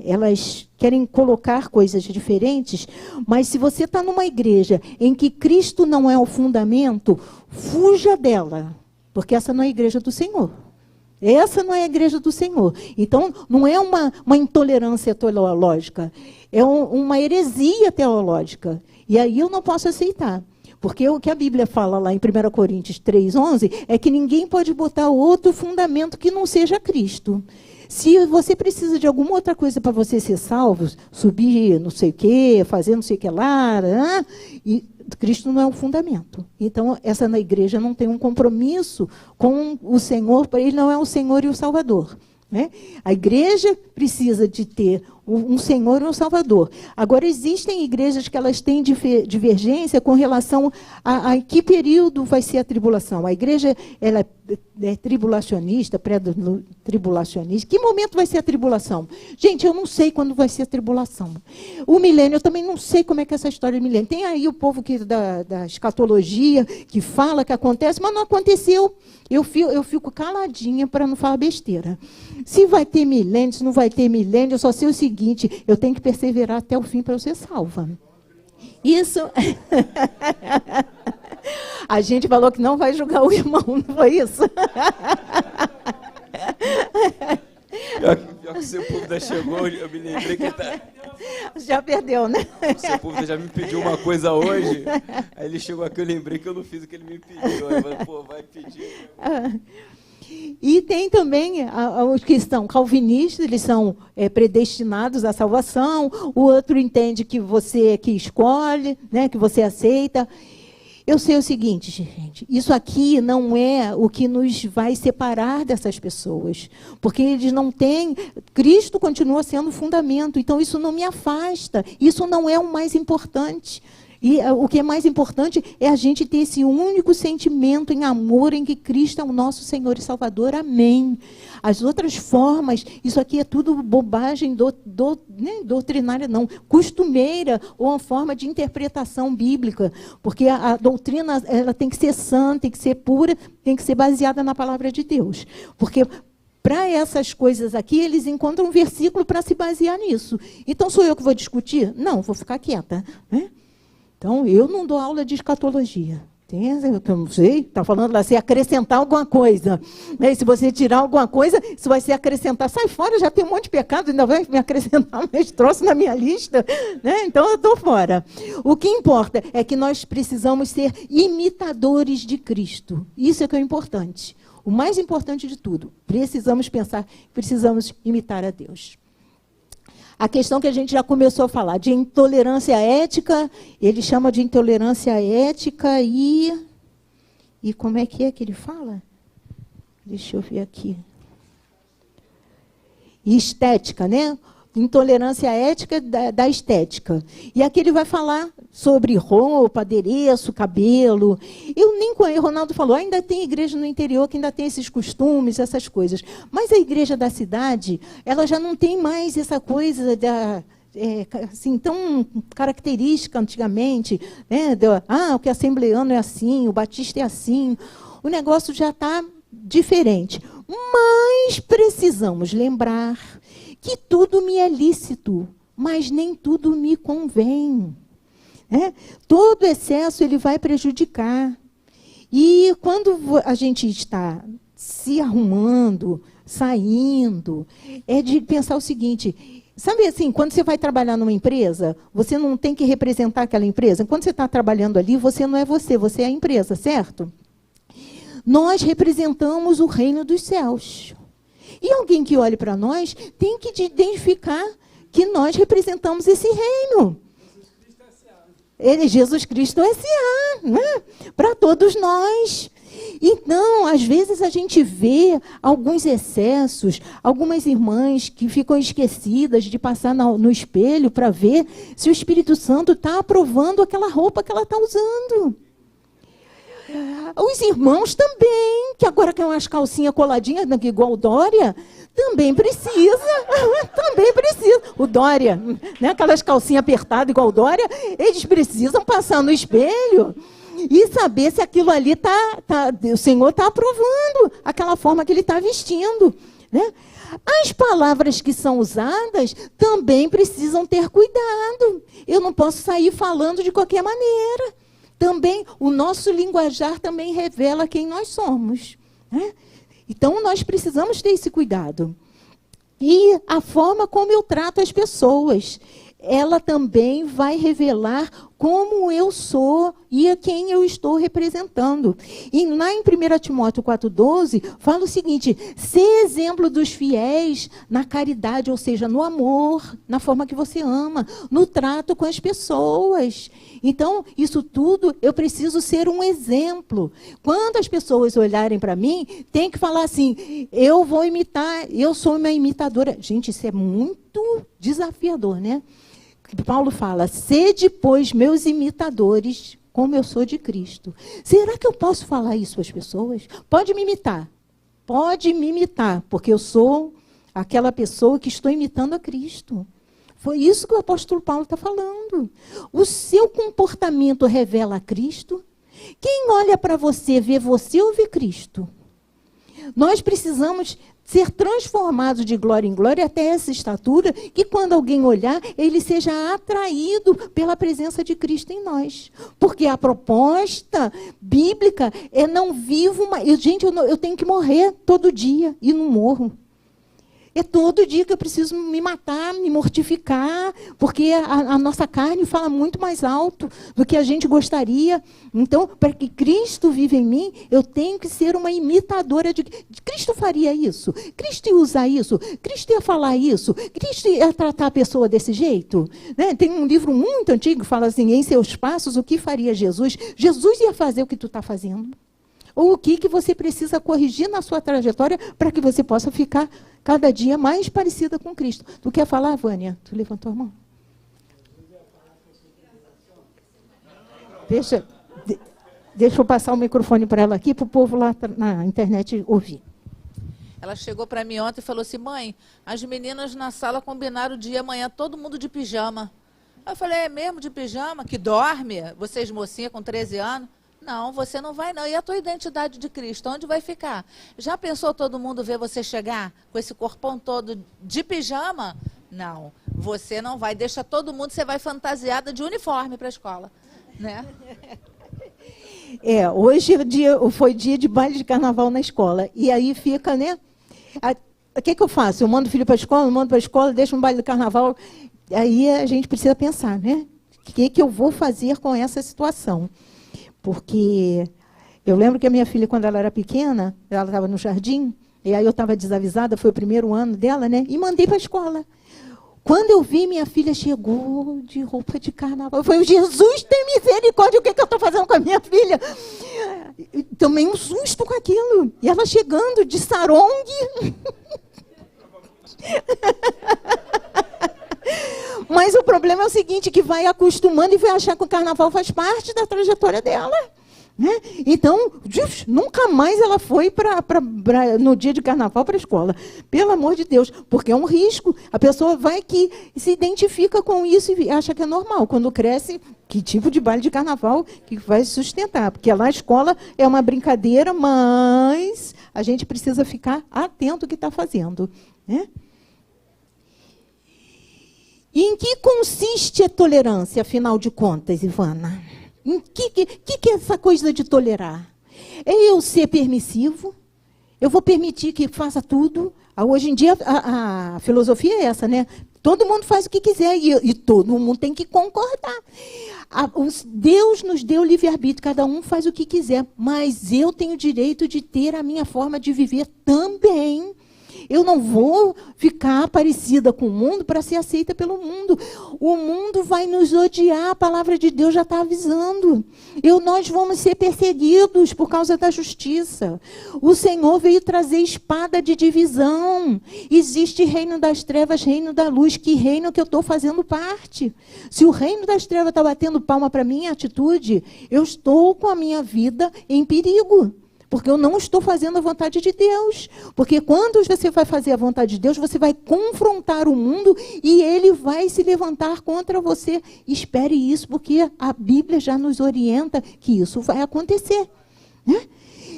B: elas querem colocar coisas diferentes, mas se você está numa igreja em que Cristo não é o fundamento, fuja dela. porque essa não é a igreja do Senhor. Essa não é a igreja do Senhor. Então, não é uma intolerância teológica, é uma heresia teológica. E aí eu não posso aceitar. Porque o que a Bíblia fala lá em 1 Coríntios 3:11 é que ninguém pode botar outro fundamento que não seja Cristo. Se você precisa de alguma outra coisa para você ser salvo, subir não sei o quê, fazer não sei o que lá, e Cristo não é um fundamento. Então, essa na igreja não tem um compromisso com o Senhor, para ele não é o Senhor e o Salvador. Né? A igreja precisa de ter um Senhor e um Salvador. Agora, existem igrejas que elas têm divergência com relação a que período vai ser a tribulação. A igreja ela é tribulacionista, pré-tribulacionista. Que momento vai ser a tribulação? Gente, eu não sei quando vai ser a tribulação. O milênio, eu também não sei como é que é essa história do milênio. Tem aí o povo da escatologia que fala que acontece, mas não aconteceu. Eu fico caladinha para não falar besteira. Se vai ter milênio, se não vai ter milênio, eu só sei o seguinte, eu tenho que perseverar até o fim para eu ser salva. Isso... A gente falou que não vai julgar o irmão, não foi isso?
C: Pior que o Sepúlveda chegou, eu me lembrei que ele tá...
B: Já perdeu, né?
C: O Sepúlveda já me pediu uma coisa hoje, aí ele chegou aqui, eu lembrei que eu não fiz o que ele me pediu. Aí eu falei, pô, vai pedir.
B: E tem também os que são calvinistas, eles são predestinados à salvação, o outro entende que você é que escolhe, né, que você aceita. Eu sei o seguinte, gente, isso aqui não é o que nos vai separar dessas pessoas, porque eles não têm, Cristo continua sendo o fundamento, então isso não me afasta, isso não é o mais importante. E o que é mais importante é a gente ter esse único sentimento em amor em que Cristo é o nosso Senhor e Salvador. Amém. As outras formas, isso aqui é tudo bobagem nem doutrinária, não, costumeira, ou uma forma de interpretação bíblica, porque a doutrina ela tem que ser sã, tem que ser pura, tem que ser baseada na palavra de Deus. Porque para essas coisas aqui, eles encontram um versículo para se basear nisso. Então, sou eu que vou discutir? Não, vou ficar quieta, né? Então, eu não dou aula de escatologia. Eu não sei, está falando lá, se acrescentar alguma coisa. Né? Se você tirar alguma coisa, isso vai ser acrescentar. Sai fora, já tem um monte de pecado, ainda vai me acrescentar mais troço na minha lista. Né? Então, eu estou fora. O que importa é que nós precisamos ser imitadores de Cristo. Isso é que é importante. O mais importante de tudo, precisamos pensar, precisamos imitar a Deus. A questão que a gente já começou a falar, de intolerância ética, ele chama de intolerância ética e como é que ele fala? Deixa eu ver aqui. E estética, né? Intolerância ética da estética. E aqui ele vai falar sobre roupa, adereço, cabelo. Eu nem conheço, Ronaldo falou, ainda tem igreja no interior que ainda tem esses costumes, essas coisas. Mas a igreja da cidade, ela já não tem mais essa coisa assim, tão característica antigamente, né? O que assembleano é assim, o batista é assim. O negócio já está diferente. Mas precisamos lembrar que tudo me é lícito, mas nem tudo me convém. Todo excesso ele vai prejudicar. E quando a gente está se arrumando, saindo, é de pensar o seguinte, sabe assim, quando você vai trabalhar numa empresa, você não tem que representar aquela empresa. Quando você está trabalhando ali, você não é você é a empresa, certo? Nós representamos o reino dos céus. E alguém que olhe para nós tem que identificar que nós representamos esse reino. Jesus Cristo é S.A., né? Para todos nós. Então, às vezes a gente vê alguns excessos, algumas irmãs que ficam esquecidas de passar no espelho para ver se o Espírito Santo está aprovando aquela roupa que ela está usando. Os irmãos também, que agora querem umas calcinhas coladinhas, igual o Dória, também precisa. O Dória, né, aquelas calcinhas apertadas igual o Dória, eles precisam passar no espelho e saber se aquilo ali o Senhor está aprovando aquela forma que ele está vestindo. Né? As palavras que são usadas também precisam ter cuidado. Eu não posso sair falando de qualquer maneira. Também, o nosso linguajar também revela quem nós somos. né? Então, nós precisamos ter esse cuidado. E a forma como eu trato as pessoas, ela também vai revelar como eu sou e a quem eu estou representando. E lá em 1 Timóteo 4,12, fala o seguinte: ser exemplo dos fiéis na caridade, ou seja, no amor, na forma que você ama, no trato com as pessoas. Então, isso tudo, eu preciso ser um exemplo. Quando as pessoas olharem para mim, tem que falar assim: eu vou imitar, eu sou uma imitadora. Gente, isso é muito desafiador, né? Paulo fala: sede, pois, meus imitadores, como eu sou de Cristo. Será que eu posso falar isso às pessoas? Pode me imitar, porque eu sou aquela pessoa que estou imitando a Cristo. Foi isso que o apóstolo Paulo está falando. O seu comportamento revela a Cristo. Quem olha para você, vê você ou vê Cristo? Nós precisamos ser transformados de glória em glória até essa estatura, que quando alguém olhar, ele seja atraído pela presença de Cristo em nós. Porque a proposta bíblica é não vivo uma... Gente, eu tenho que morrer todo dia e não morro. É todo dia que eu preciso me matar, me mortificar, porque a nossa carne fala muito mais alto do que a gente gostaria. Então, para que Cristo viva em mim, eu tenho que ser uma imitadora de... Cristo faria isso? Cristo ia usar isso? Cristo ia falar isso? Cristo ia tratar a pessoa desse jeito? Né? Tem um livro muito antigo que fala assim: em seus passos, o que faria Jesus? Jesus ia fazer o que tu está fazendo. Ou o que você precisa corrigir na sua trajetória para que você possa ficar cada dia mais parecida com Cristo. Tu quer falar, Vânia? Tu levantou a mão? Deixa eu passar o microfone para ela aqui, para o povo lá na internet ouvir.
G: Ela chegou para mim ontem e falou assim: mãe, as meninas na sala combinaram o dia amanhã, todo mundo de pijama. Eu falei: é mesmo de pijama? Que dorme? Vocês mocinha com 13 anos? Não, você não vai não. E a tua identidade de Cristo, onde vai ficar? Já pensou todo mundo ver você chegar com esse corpão todo de pijama? Não, você não vai. Deixa todo mundo, você vai fantasiada de uniforme para a escola, né?
B: Hoje foi dia de baile de carnaval na escola. E aí fica, né? O que eu faço? Eu mando o filho para a escola, deixo um baile de carnaval. Aí a gente precisa pensar, né? O que eu vou fazer com essa situação? Porque eu lembro que a minha filha, quando ela era pequena, ela estava no jardim, e aí eu estava desavisada, foi o primeiro ano dela, né? E mandei para a escola. Quando eu vi, minha filha chegou de roupa de carnaval. Eu falei: Jesus, tem misericórdia, o que eu estou fazendo com a minha filha? E tomei um susto com aquilo. E ela chegando de sarong. Mas o problema é o seguinte, que vai acostumando e vai achar que o carnaval faz parte da trajetória dela. Né? Então, nunca mais ela foi no dia de carnaval para a escola. Pelo amor de Deus, porque é um risco. A pessoa vai que se identifica com isso e acha que é normal. Quando cresce, que tipo de baile de carnaval que vai sustentar? Porque lá a escola é uma brincadeira, mas a gente precisa ficar atento ao que está fazendo. Né? E em que consiste a tolerância, afinal de contas, Ivana? Em que é essa coisa de tolerar? É eu ser permissivo? Eu vou permitir que faça tudo? Hoje em dia, a filosofia é essa, né? Todo mundo faz o que quiser e todo mundo tem que concordar. Deus nos deu livre-arbítrio, cada um faz o que quiser, mas eu tenho o direito de ter a minha forma de viver também. Eu não vou ficar parecida com o mundo para ser aceita pelo mundo. O mundo vai nos odiar, a palavra de Deus já está avisando. Nós vamos ser perseguidos por causa da justiça. O Senhor veio trazer espada de divisão. Existe reino das trevas, reino da luz. Que reino que eu estou fazendo parte? Se o reino das trevas está batendo palma para a minha atitude, eu estou com a minha vida em perigo. Porque eu não estou fazendo a vontade de Deus. Porque quando você vai fazer a vontade de Deus, você vai confrontar o mundo e ele vai se levantar contra você. Espere isso, porque a Bíblia já nos orienta que isso vai acontecer. Né?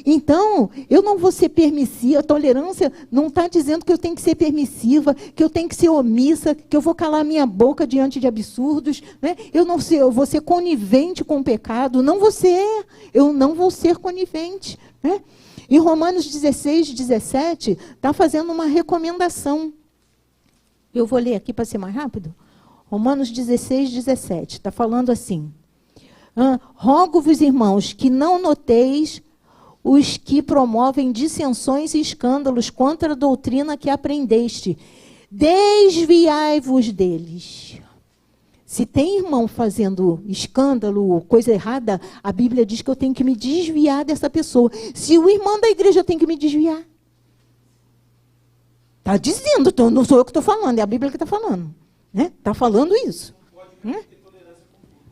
B: Então, eu não vou ser permissiva. A tolerância não está dizendo que eu tenho que ser permissiva, que eu tenho que ser omissa, que eu vou calar minha boca diante de absurdos. Né? Eu vou ser conivente com o pecado. Não vou ser. Eu não vou ser conivente. Né? E Romanos 16, 17 está fazendo uma recomendação. Eu vou ler aqui para ser mais rápido. Romanos 16, 17. Está falando assim. Rogo-vos, irmãos, que não noteis os que promovem dissensões e escândalos contra a doutrina que aprendeste. Desviai-vos deles. Se tem irmão fazendo escândalo, coisa errada, a Bíblia diz que eu tenho que me desviar dessa pessoa. Se o irmão da igreja tem que me desviar. Está dizendo, não sou eu que estou falando, é a Bíblia que está falando. Está falando isso.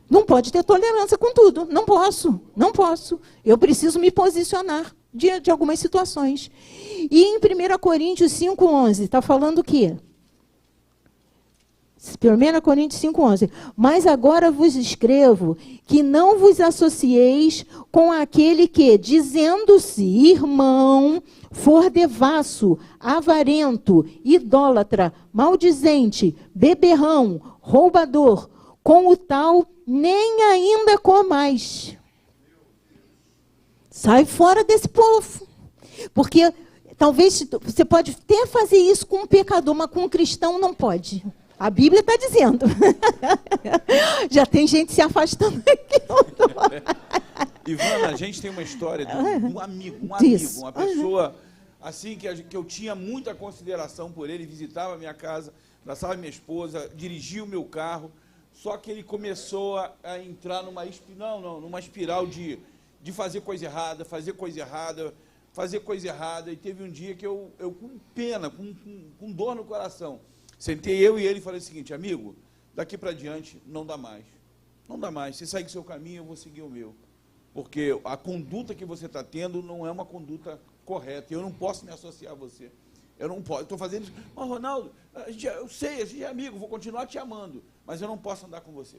B: Não pode ter tolerância com tudo. Não posso, não posso. Eu preciso me posicionar de algumas situações. E em 1 Coríntios 5,11, está falando o quê? 1 Coríntios 5,11. Mas agora vos escrevo que não vos associeis com aquele que, dizendo-se irmão, for devasso, avarento, idólatra, maldizente, beberrão, roubador, com o tal nem ainda comais. Sai fora desse povo. Porque talvez você pode até fazer isso com um pecador, mas com um cristão não pode. A Bíblia está dizendo. Já tem gente se afastando aqui.
A: Ivana, a gente tem uma história de um amigo, uma pessoa assim que eu tinha muita consideração por ele, visitava a minha casa, abraçava minha esposa, dirigia o meu carro, só que ele começou a entrar numa espiral de fazer coisa errada, e teve um dia que eu com pena, com dor no coração, sentei eu e ele e falei o seguinte: amigo, daqui para diante não dá mais. Não dá mais. Você segue o seu caminho, eu vou seguir o meu. Porque a conduta que você está tendo não é uma conduta correta. Eu não posso me associar a você. Eu não posso. Estou fazendo isso. Mas, Ronaldo, eu sei, a gente é amigo, vou continuar te amando, mas eu não posso andar com você.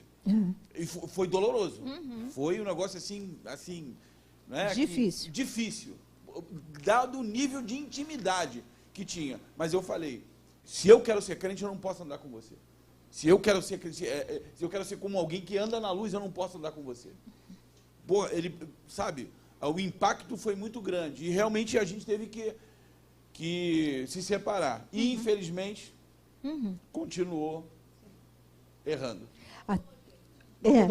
A: E foi doloroso. Foi um negócio assim né,
B: difícil.
A: Difícil. Dado o nível de intimidade que tinha. Mas eu falei: se eu quero ser crente, eu não posso andar com você. Se eu quero ser como alguém que anda na luz, eu não posso andar com você. Pô, ele, sabe, o impacto foi muito grande. E realmente a gente teve que se separar. E, infelizmente, continuou errando.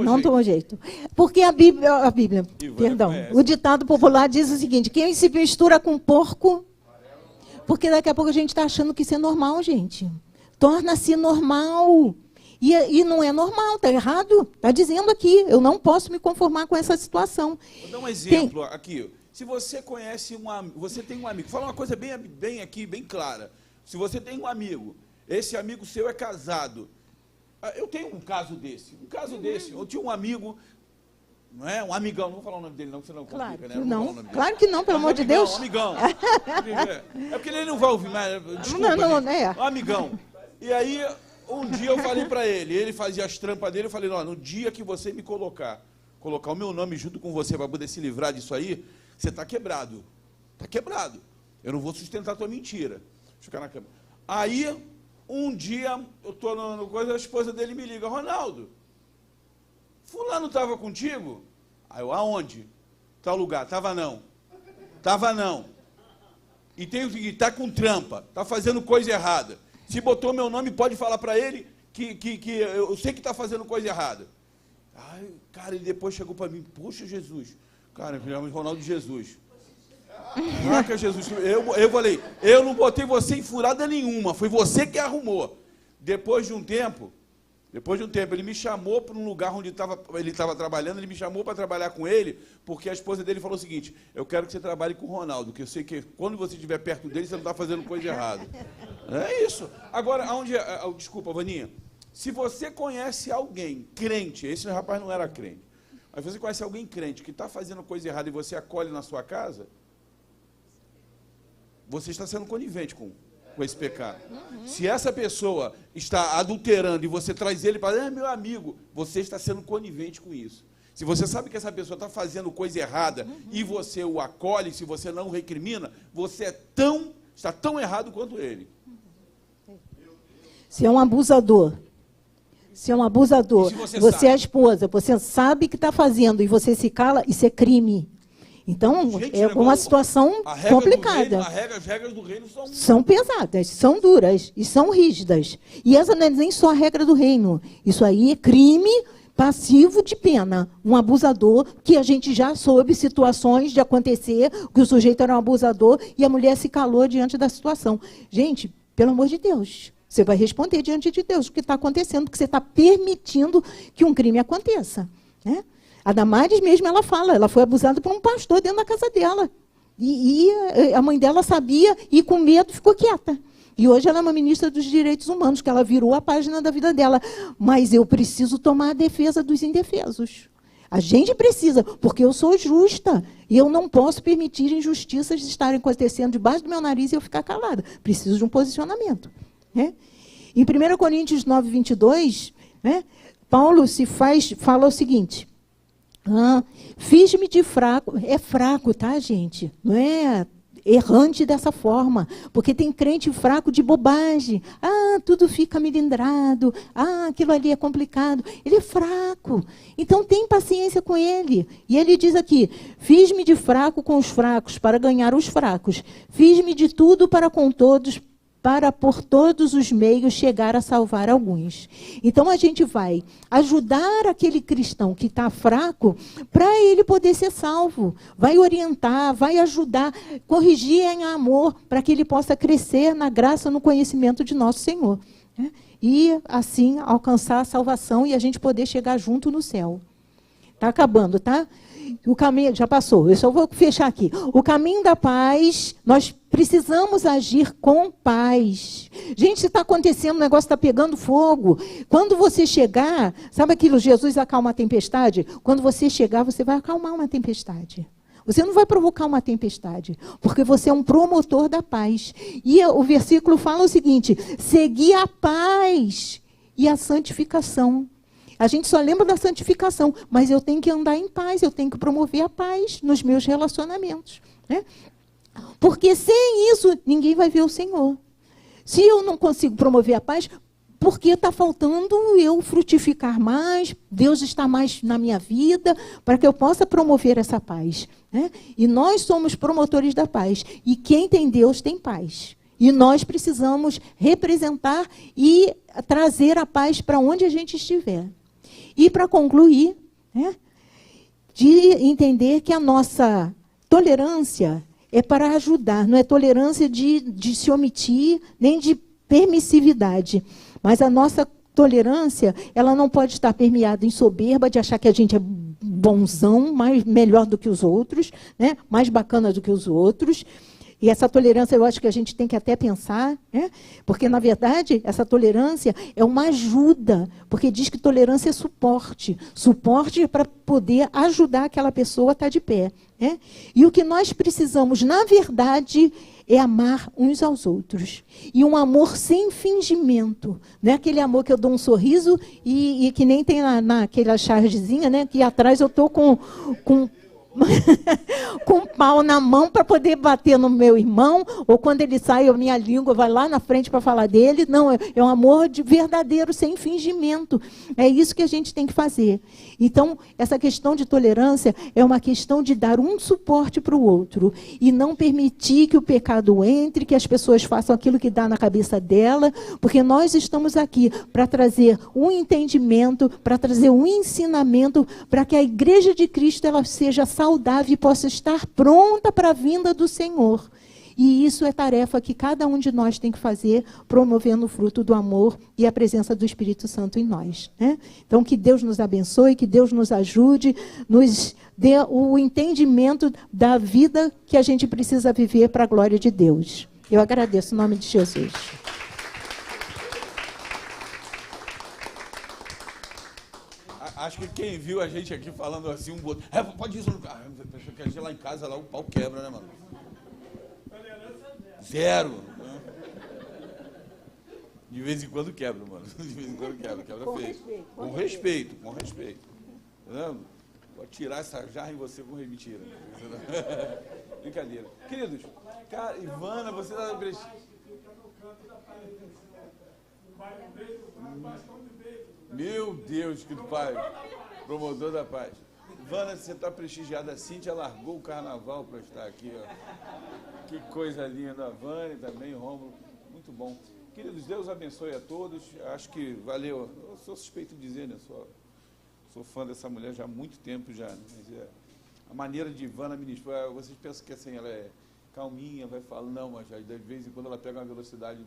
B: Não tomou jeito. Porque a Bíblia perdão, o ditado popular diz o seguinte: quem se mistura com porco... Porque daqui a pouco a gente está achando que isso é normal, gente. Torna-se normal. E não é normal, está errado. Está dizendo aqui, eu não posso me conformar com essa situação.
A: Vou dar um exemplo aqui. Se você conhece você tem um amigo, fala uma coisa bem aqui, bem clara. Se você tem um amigo, esse amigo seu é casado. Eu tenho um caso desse. Eu tinha um amigo... Não é? Um amigão, não vou falar o nome dele, não, senão complica, né?
B: Não, claro que não, pelo amor de Deus.
A: Amigão. É porque ele não vai ouvir mais. Desculpa, um amigão. E aí, um dia eu falei para ele fazia as trampas dele, eu falei: não, no dia que você me colocar o meu nome junto com você para poder se livrar disso aí, você está quebrado. Está quebrado. Eu não vou sustentar a tua mentira. Deixa eu ficar na câmera. Aí, um dia, eu estou no coisa, a esposa dele me liga: Ronaldo, fulano estava contigo? Aí eu: aonde? Tal lugar. Estava não. E tem o seguinte: está com trampa, está fazendo coisa errada. Se botou meu nome, pode falar para ele que eu sei que está fazendo coisa errada. Ai, cara, ele depois chegou para mim: poxa, Jesus. Cara, eu chamo Ronaldo de Jesus. Caraca, Jesus. Eu falei: eu não botei você em furada nenhuma, foi você que arrumou. Depois de um tempo, ele me chamou para um lugar onde ele estava trabalhando, ele me chamou para trabalhar com ele, porque a esposa dele falou o seguinte: eu quero que você trabalhe com o Ronaldo, que eu sei que quando você estiver perto dele, você não está fazendo coisa errada. É isso. Agora, desculpa, Vaninha, se você conhece alguém crente, esse rapaz não era crente, mas você conhece alguém crente que está fazendo coisa errada e você acolhe na sua casa, você está sendo conivente com esse pecado. Se essa pessoa está adulterando e você traz ele para meu amigo, você está sendo conivente com isso. Se você sabe que essa pessoa está fazendo coisa errada e você o acolhe, se você não recrimina, você está tão errado quanto ele.
B: Se é um abusador, você é a esposa, você sabe que está fazendo e você se cala, isso é crime. Então,
A: Gente,
B: é uma situação complicada.
A: As regras do reino
B: São pesadas, são duras e são rígidas. E essa não é nem só a regra do reino. Isso aí é crime passivo de pena. Um abusador, que a gente já soube situações de acontecer, que o sujeito era um abusador e a mulher se calou diante da situação. Gente, pelo amor de Deus, você vai responder diante de Deus o que está acontecendo, porque você está permitindo que um crime aconteça, né? A Damares mesmo, ela foi abusada por um pastor dentro da casa dela. E a mãe dela sabia e com medo ficou quieta. E hoje ela é uma ministra dos direitos humanos, que ela virou a página da vida dela. Mas eu preciso tomar a defesa dos indefesos. A gente precisa, porque eu sou justa. E eu não posso permitir injustiças estarem acontecendo debaixo do meu nariz e eu ficar calada. Preciso de um posicionamento, né? Em 1 Coríntios 9, 22, né, Paulo fala o seguinte... fiz-me de fraco. É fraco, tá, gente? Não é errante dessa forma. Porque tem crente fraco de bobagem. Tudo fica melindrado. Aquilo ali é complicado. Ele é fraco. Então, tem paciência com ele. E ele diz aqui, fiz-me de fraco com os fracos, para ganhar os fracos. Fiz-me de tudo para com todos, para por todos os meios chegar a salvar alguns. Então, a gente vai ajudar aquele cristão que está fraco para ele poder ser salvo. Vai orientar, vai ajudar, corrigir em amor, para que ele possa crescer na graça, no conhecimento de nosso Senhor, né? E, assim, alcançar a salvação e a gente poder chegar junto no céu. Está acabando, tá? O caminho, já passou, eu só vou fechar aqui. O caminho da paz, nós precisamos agir com paz. Gente, se está acontecendo, o negócio está pegando fogo. Quando você chegar, sabe aquilo, Jesus acalma a tempestade? Quando você chegar, você vai acalmar uma tempestade. Você não vai provocar uma tempestade, porque você é um promotor da paz. E o versículo fala o seguinte, segui a paz e a santificação. A gente só lembra da santificação, mas eu tenho que andar em paz, eu tenho que promover a paz nos meus relacionamentos, né? Porque sem isso, ninguém vai ver o Senhor. Se eu não consigo promover a paz, porque está faltando eu frutificar mais, Deus está mais na minha vida, para que eu possa promover essa paz, né? E nós somos promotores da paz, e quem tem Deus tem paz. E nós precisamos representar e trazer a paz para onde a gente estiver. E, para concluir, né, de entender que a nossa tolerância é para ajudar, não é tolerância de se omitir, nem de permissividade. Mas a nossa tolerância, ela não pode estar permeada em soberba, de achar que a gente é bonzão, melhor do que os outros, né, mais bacana do que os outros. E essa tolerância, eu acho que a gente tem que até pensar, né? Porque, na verdade, essa tolerância é uma ajuda, porque diz que tolerância é suporte. Suporte é para poder ajudar aquela pessoa a estar de pé, né? E o que nós precisamos, na verdade, é amar uns aos outros. E um amor sem fingimento. Não é aquele amor que eu dou um sorriso e que nem tem naquela chargezinha, né? Que atrás eu estou com um pau na mão para poder bater no meu irmão, ou quando ele sai, a minha língua vai lá na frente para falar dele. Não, é um amor verdadeiro, sem fingimento. É isso que a gente tem que fazer. Então, essa questão de tolerância é uma questão de dar um suporte para o outro, e não permitir que o pecado entre, que as pessoas façam aquilo que dá na cabeça dela, porque nós estamos aqui para trazer um entendimento, para trazer um ensinamento, para que a Igreja de Cristo ela seja saudável e possa estar pronta para a vinda do Senhor. E isso é tarefa que cada um de nós tem que fazer, promovendo o fruto do amor e a presença do Espírito Santo em nós, né? Então, que Deus nos abençoe, que Deus nos ajude, nos dê o entendimento da vida que a gente precisa viver para a glória de Deus. Eu agradeço em nome de Jesus.
A: Acho que quem viu a gente aqui falando assim, pode ir no carro. Que a gente lá em casa, lá o pau quebra, né, mano? Zero. Né? De vez em quando quebra, mano. De vez em quando quebra feio. Com respeito. Tá, vou tirar essa jarra em você com mentira. Brincadeira. Queridos, cara, Ivana, você tá... Meu Deus, que pai, promotor da paz. Ivana, você está prestigiada. A Cíntia largou o carnaval para estar aqui. Ó. Que coisa linda. A Vânia também, Rômulo. Muito bom. Queridos, Deus abençoe a todos. Acho que valeu. Eu sou suspeito de dizer, né? Sou fã dessa mulher já há muito tempo já. Né? Mas a maneira de Ivana ministrar, vocês pensam que assim, ela é calminha, vai falando, não, mas já, de vez em quando ela pega uma velocidade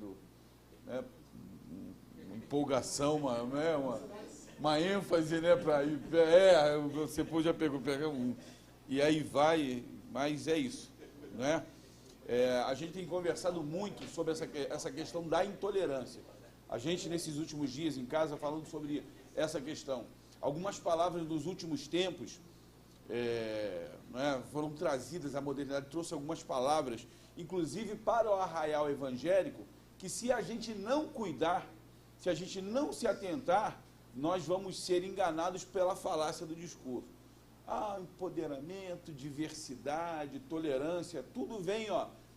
A: né, uma empolgação, uma ênfase, né, para ir, você já pegou e aí vai, mas é isso, né? A gente tem conversado muito sobre essa questão da intolerância. A gente, nesses últimos dias em casa, falando sobre essa questão. Algumas palavras dos últimos tempos né, foram trazidas, a modernidade trouxe algumas palavras, inclusive para o arraial evangélico, que se a gente não cuidar, se a gente não se atentar, nós vamos ser enganados pela falácia do discurso. Empoderamento, diversidade, tolerância, tudo vem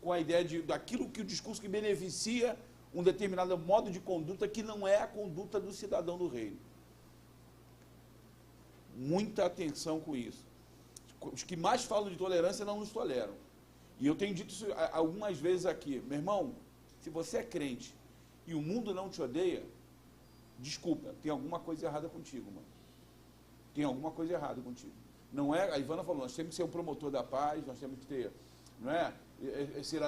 A: com a ideia daquilo que o discurso que beneficia um determinado modo de conduta que não é a conduta do cidadão do reino. Muita atenção com isso. Os que mais falam de tolerância não nos toleram. E eu tenho dito isso algumas vezes aqui. Meu irmão, se você é crente e o mundo não te odeia, desculpa, tem alguma coisa errada contigo, mano. Tem alguma coisa errada contigo. Não é, a Ivana falou, nós temos que ser o promotor da paz, nós temos que ter, não é? Ser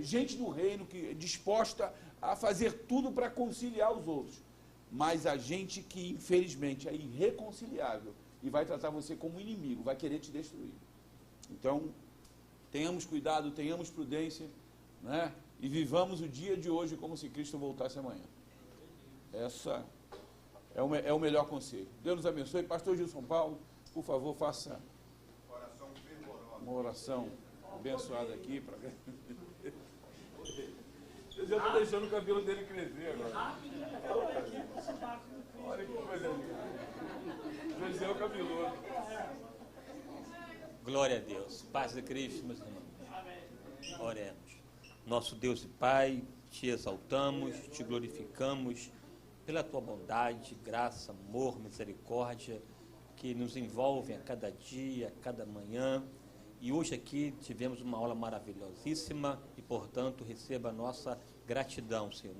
A: gente do reino que é disposta a fazer tudo para conciliar os outros. Mas a gente que, infelizmente, é irreconciliável e vai tratar você como inimigo, vai querer te destruir. Então, tenhamos cuidado, tenhamos prudência, né? E vivamos o dia de hoje como se Cristo voltasse amanhã. Essa é o melhor conselho. Deus nos abençoe. Pastor Gilson Paulo, por favor, faça uma oração abençoada aqui. Eu já estou deixando o cabelo dele crescer agora. Olha que coisa linda. José é o cabeludo.
H: Glória a Deus. Paz de Cristo, meus irmãos. Oremos. Nosso Deus e Pai, te exaltamos, te glorificamos pela tua bondade, graça, amor, misericórdia, que nos envolvem a cada dia, a cada manhã. E hoje aqui tivemos uma aula maravilhosíssima e, portanto, receba a nossa gratidão, Senhor,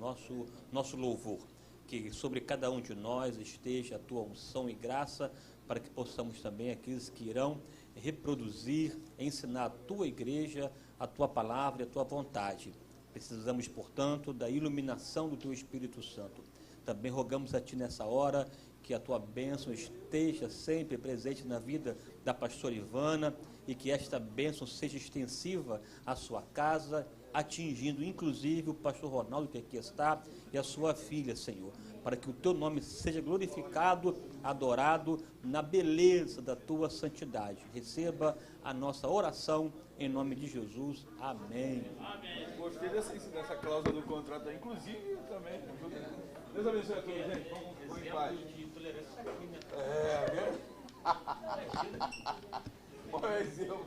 H: nosso louvor. Que sobre cada um de nós esteja a tua unção e graça, para que possamos também, aqueles que irão reproduzir, ensinar a tua igreja, a tua palavra e a tua vontade. Precisamos, portanto, da iluminação do teu Espírito Santo. Também rogamos a ti nessa hora que a tua bênção esteja sempre presente na vida da pastora Ivana e que esta bênção seja extensiva à sua casa, atingindo inclusive o pastor Ronaldo que aqui está e a sua filha, Senhor, para que o teu nome seja glorificado, adorado na beleza da tua santidade. Receba a nossa oração em nome de Jesus. Amém.
A: Amém. Gostei dessa cláusula do contrato, inclusive também. Deus abençoe a todos, gente. Vamos em paz. Viu? Bom exemplo.